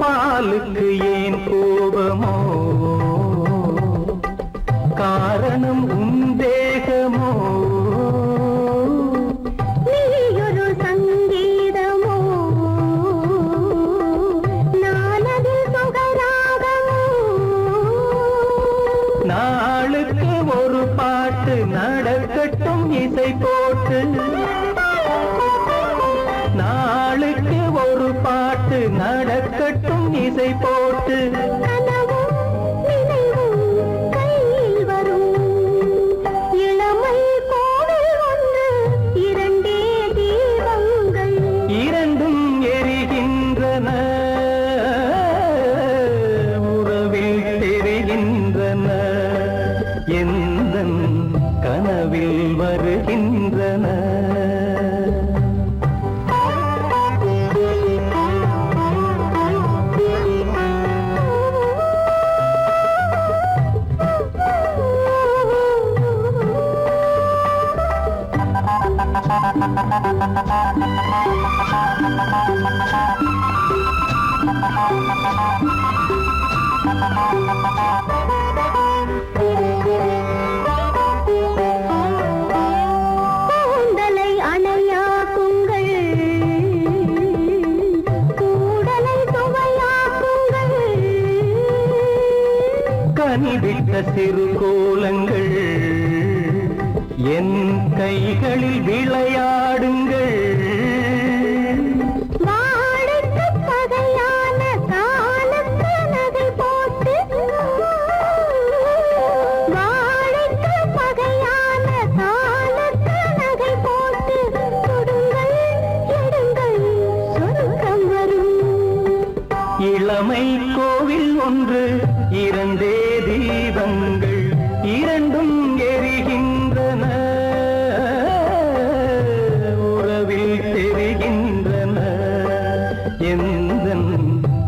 [SPEAKER 6] பாலுக்கு ஏன் கோபமோ காரணம் உந்தேகமோ
[SPEAKER 3] நீயொரு சங்கீதமோ நானது சுகராகமோ
[SPEAKER 6] நாளுக்கு ஒரு பாட்டு நடக்கட்டும் இசை போட்டு நாளுக்கு ஒரு பாட்டு நடக்கட்டும் இசை போட்டு
[SPEAKER 3] கனவும் நினைவும் கையில் வரும் இளமை கோவில் ஒன்று இரண்டே தீபங்கள்
[SPEAKER 6] இரண்டும் எரிகின்றன உறவில் தெரிகின்றன எந்தன் கனவில் வருகின்றன
[SPEAKER 3] கூந்தலை அணையாக்குங்கள் கூடலை சுவையாக்குங்கள்
[SPEAKER 6] கனிவிட்ட சிறு கோலங்கள் என் கைகளில் விளையாடுங்கள்
[SPEAKER 3] வாழைக்கு பகையான காலத்து நகை போட்டு வாழைக்கு பகையான காலத்து நகை போட்டு கொடுங்கள் எடுங்கள் சொர்க்கம் வரும்
[SPEAKER 6] இளமை கோவில் ஒன்று இரண்டே தீபங்கள் இரண்டும் எரிகின்றன உறவில் தெரிகின்றன எந்தன்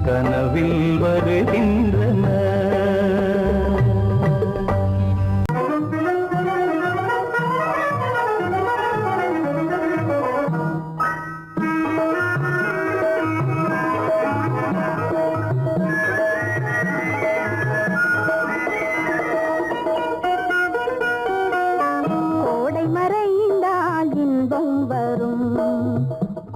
[SPEAKER 6] கனவில் வருகின்றன
[SPEAKER 3] கோடை மறைந்தால் இன்பம் வரும்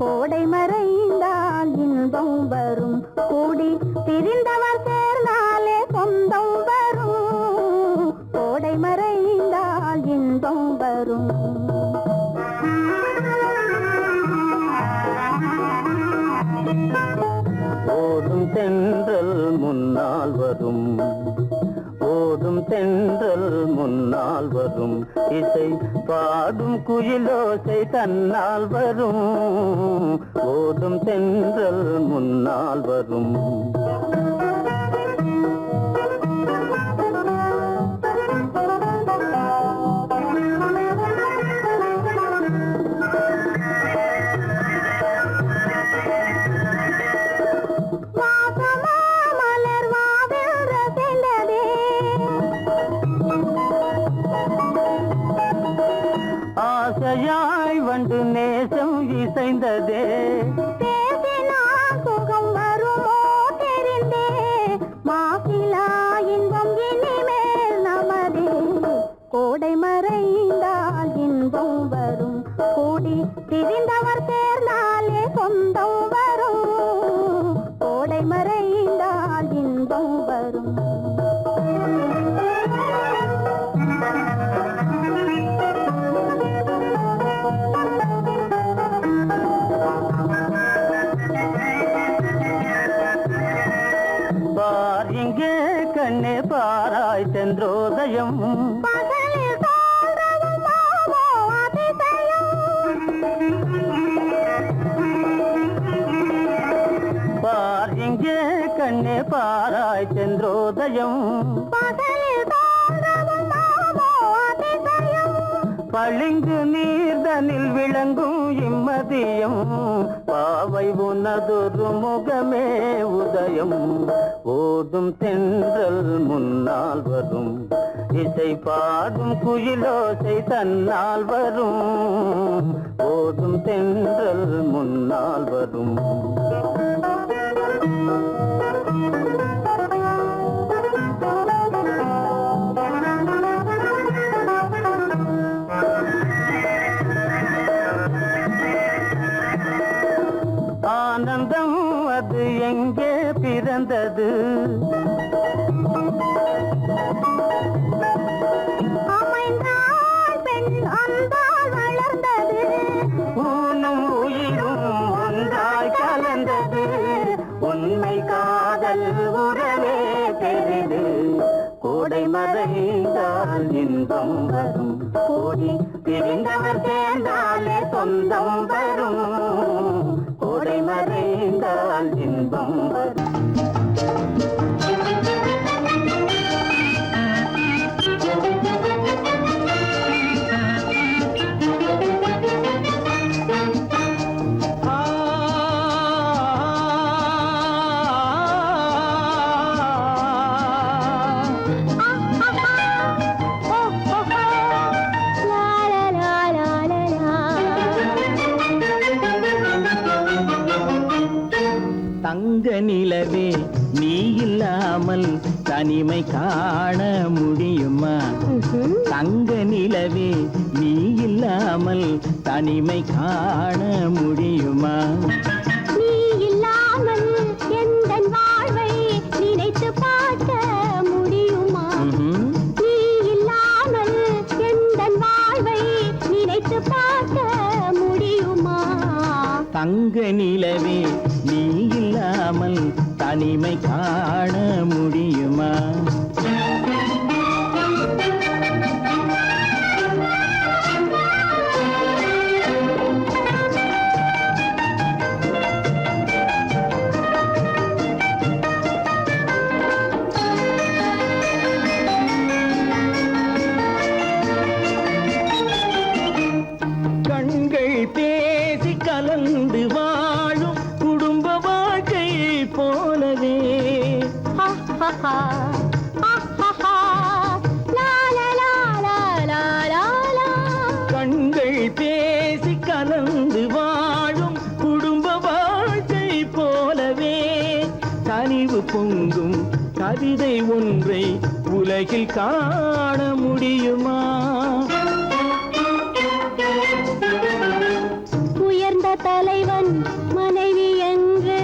[SPEAKER 3] கோடை மறைந்தால் இன்பம் வரும் கூடி பிரிந்தவர் சேர்ந்தாலே சொந்தம் வரும் கோடை மறைந்தால் இன்பம் வரும்
[SPEAKER 6] ஓடும் தென்றல் முன்னால் வரும் ஓடும் தென்றல் முன்னால் வரும் இசை பாடும் குயிலோசை தன்னால் வரும் ஓடும் தென்றல் முன்னால் வரும் ஆசையாய் வந்து நேசம் இசைந்ததே
[SPEAKER 3] பேசினால் சுகம் வருமோ தெரிந்தே மாச பிரிந்தவர் சேர்ந்தாலே சொந்தம் வரும் கோடை மறைந்தால் இன்பம் வரும்
[SPEAKER 6] பார் இங்கே கண்ணே பாராய் சென்றோதயம்
[SPEAKER 3] பகலில் தோன்றவும் மாமோ அதிசயம்
[SPEAKER 6] பார் இங்கே கண்ணே பாராய் சென்றோதயம்
[SPEAKER 3] பகலில் தோன்றவும் மாமோ அதிசயம்
[SPEAKER 6] பளிங்கு நீர்தனில் விளங்கும் இம்மதியம் பாவை உனதொரு முகமே உதயம் ஓடும் தென்றல் முன்னால் வரும் இசை பாடும் குயிலோசை தன்னால் வரும் ஓடும் தென்றல் முன்னால் வரும் ஆனந்தம் அது எங்கே பிறந்தது
[SPEAKER 3] அமைந்தாள் பெண் அன்பால் வளர்ந்தது
[SPEAKER 6] ஊனும் உயிரும் ஒன்றாய் கலந்தது உண்மை காதல் உறவே பெரிது கோடை மறைந்தால் இன்பம் வரும் கோடி பிரிந்தவர் சேர்ந்தாலே சொந்தம் வரும் கோடை மறைந்தால் இன்பம் வரும் தங்க நிலவே நீ இல்லாமல் தனிமை காண முடியுமா தங்க நிலவே நீ இல்லாமல் தனிமை காண முடியுமா
[SPEAKER 3] நீ இல்லாமல் எந்தன் வாழ்வை நினைத்து பார்க்க முடியுமா நீ இல்லாமல் எந்தன் வாழ்வை நினைத்து பார்க்க முடியுமா
[SPEAKER 6] தங்க நிலவே நீ இல்லாமல் தனிமை காண முடியுமா கண்கள் பேசி கலந்து வாழும் குடும்ப வாழ்க்கை போலவே கண்கள் பேசி கலந்து வாழும் குடும்ப வாழ்க்கை போலவே கனிவு பொங்கும் கவிதை ஒன்றை உலகில் காண முடியுமா
[SPEAKER 3] உயர்ந்த தலைவன் மனைவி என்று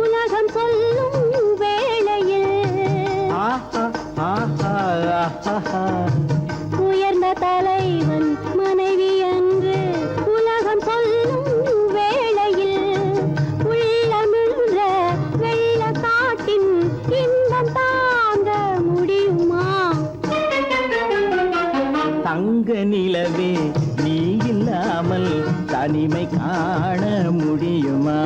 [SPEAKER 3] உலகம் சொல்லும் வேளையில் உயர்ந்த தலைவன் மனைவி என்று உலகம் சொல்லும் வேளையில் உள்ளமிழ்ற வெள்ள காட்டின் இன்பம் தாங்க முடியுமா
[SPEAKER 6] தங்க நிலவே நீ இல்லாமல் தனிமை காண முடியுமா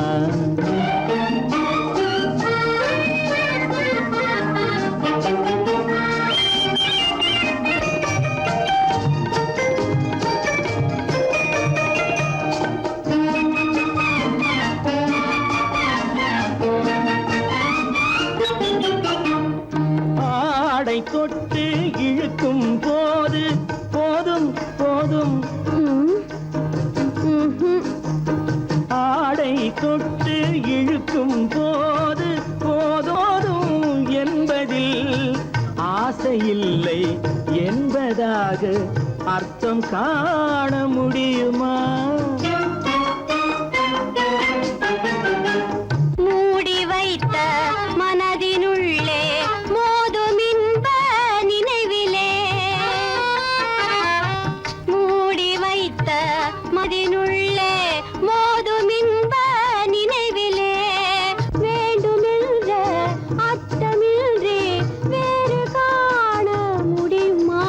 [SPEAKER 6] ஆடை தொட்டு இழுக்கும் போது போதும் போதும் ஆடை தொட்டு இழுக்கும் போது போதோதும் என்பதில் ஆசையில்லை என்பதாக அர்த்தம் காண முடியுமா
[SPEAKER 3] மனதினுள்ளே மோதும் இன்ப நினைவிலே வேண்டுமென்ற அச்சமின்றி வேறு காண முடியுமா?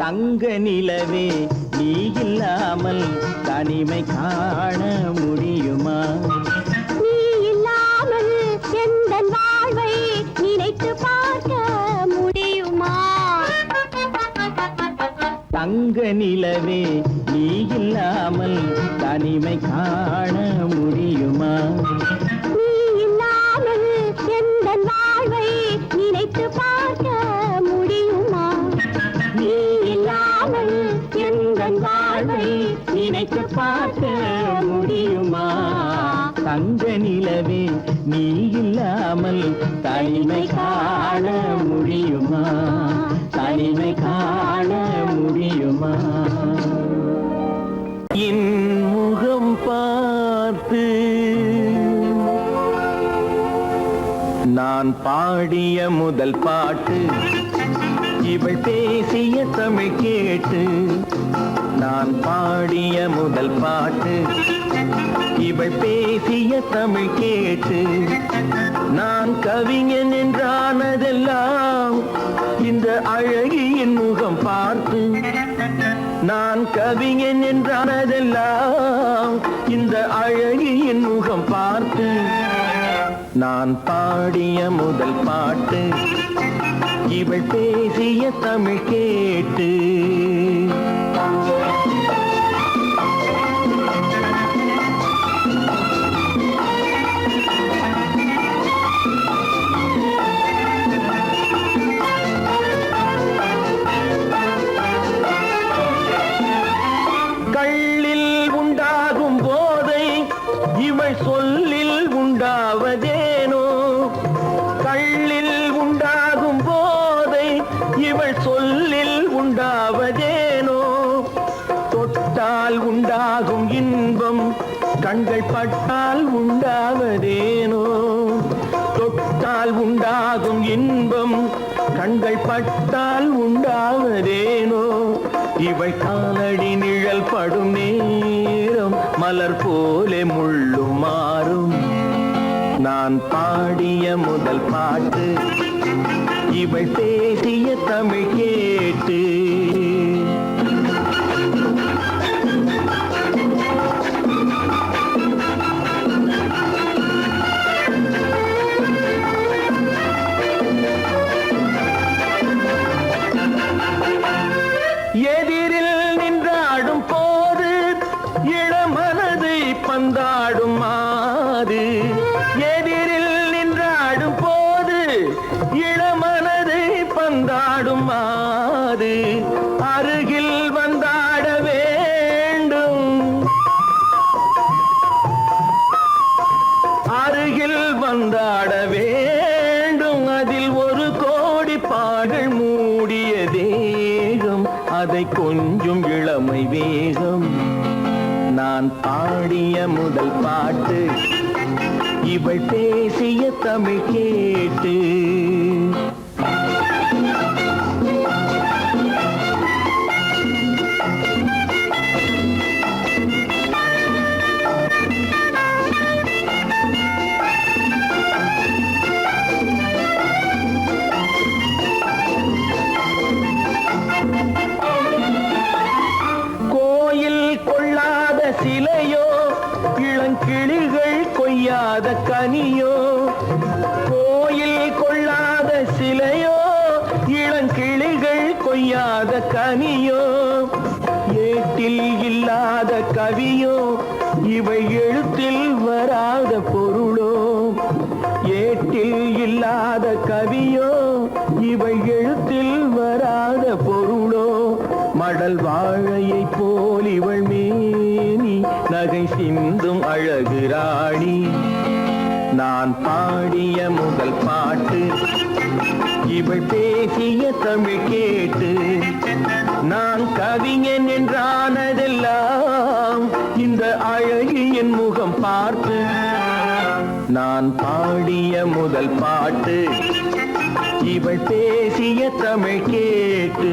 [SPEAKER 6] தங்க நிலவே நீ இல்லாமல் தனிமை காண முடியுமா?
[SPEAKER 3] நீ இல்லாமல் எந்தன் வாழ்வை நினைத்து பார்க்க முடியுமா?
[SPEAKER 6] தங்க நிலவே நீ இல்லாமல் தனிமை காண முடியுமா?
[SPEAKER 3] நீ இல்லாமல் எந்தன் வாழ்வை நினைத்து பார்க்க முடியுமா?
[SPEAKER 6] நீ இல்லாமல் எந்தன் வாழ்வை நினைத்து பார்க்க முடியுமா? தங்க நிலவே நீ இல்லாமல் தனிமை காண முடியுமா? தனிமை காண முடியுமா? என் முகம் பார்த்து நான் பாடிய முதல் பாட்டு, இவள் பேசிய தமிழ் கேட்டு. நான் பாடிய முதல் பாட்டு, இவள் பேசிய தமிழ் கேட்டு. நான் கவிஞன் என்றானதெல்லாம் இந்த அழகியின் முகம் பார்த்து. நான் கவிஞன் என்றானதெல்லாம் இந்த அழகியின் முகம் பார்த்து. நான் பாடிய முதல் பாட்டு, இவள் பேசிய தமிழ் கேட்டு. கள்ளில் உண்டாகும் போதை இவள் சொல்லில் உண்டாவதேனோ? கள்ளில் உண்டாகும் போதை இவள் சொல்லில் உண்டாவதேனோ? தொட்டால் உண்டாகும் இன்பம் கண்கள் பட்டால் உண்டாவதேனோ? தொட்டால் உண்டாகும் இன்பம் கண்கள் பட்டால் உண்டாவதேனோ? இவள் காலடி நிழல் படும் நேரம் மலர் போலே முள்ளும் மாறும். நான் பாடிய முதல் பாட்டு, இவள் பேசிய தமிழ் கேட்டு. எதிரில் நின்றாடும் போது இளமனதை பந்தாடும் மாது. எதிரில் நின்றாடும் போது இளமனதை பந்தாடும் மாது. அருகில் வந்தாட வேண்டும், அருகில் வந்தாட வேண்டும். அதில் ஒரு கோடி பாடல் மூடிய தேகம், அதை கொஞ்சம் இளமை வேகம். நான் பாடிய முதல் பாட்டு, இவள் பேசிய தமிழ் கேட்டு. சிலையோ இளங்கிளிகள் கொய்யாத கனியோ? கோயில் கொள்ளாத சிலையோ இளங்கிளிகள் கொய்யாத கனியோ? ஏட்டில் இல்லாத கவியோ இவை எழுத்தில் வராத பொருளோ? ஏட்டில் இல்லாத கவியோ இவை எழுத்தில் வராத பொருளோ? மடல் வாழையை போல் இவள் மேனி நகை சிந்தும் அழகு ராணி. நான் பாடிய முதல் பாட்டு, இவள் பேசிய தமிழ் கேட்டு. நான் கவிஞன் என்றானதெல்லாம் இந்த அழகியின் முகம் பார்த்து. நான் பாடிய முதல் பாட்டு, இவள் பேசிய தமிழ் கேட்டு.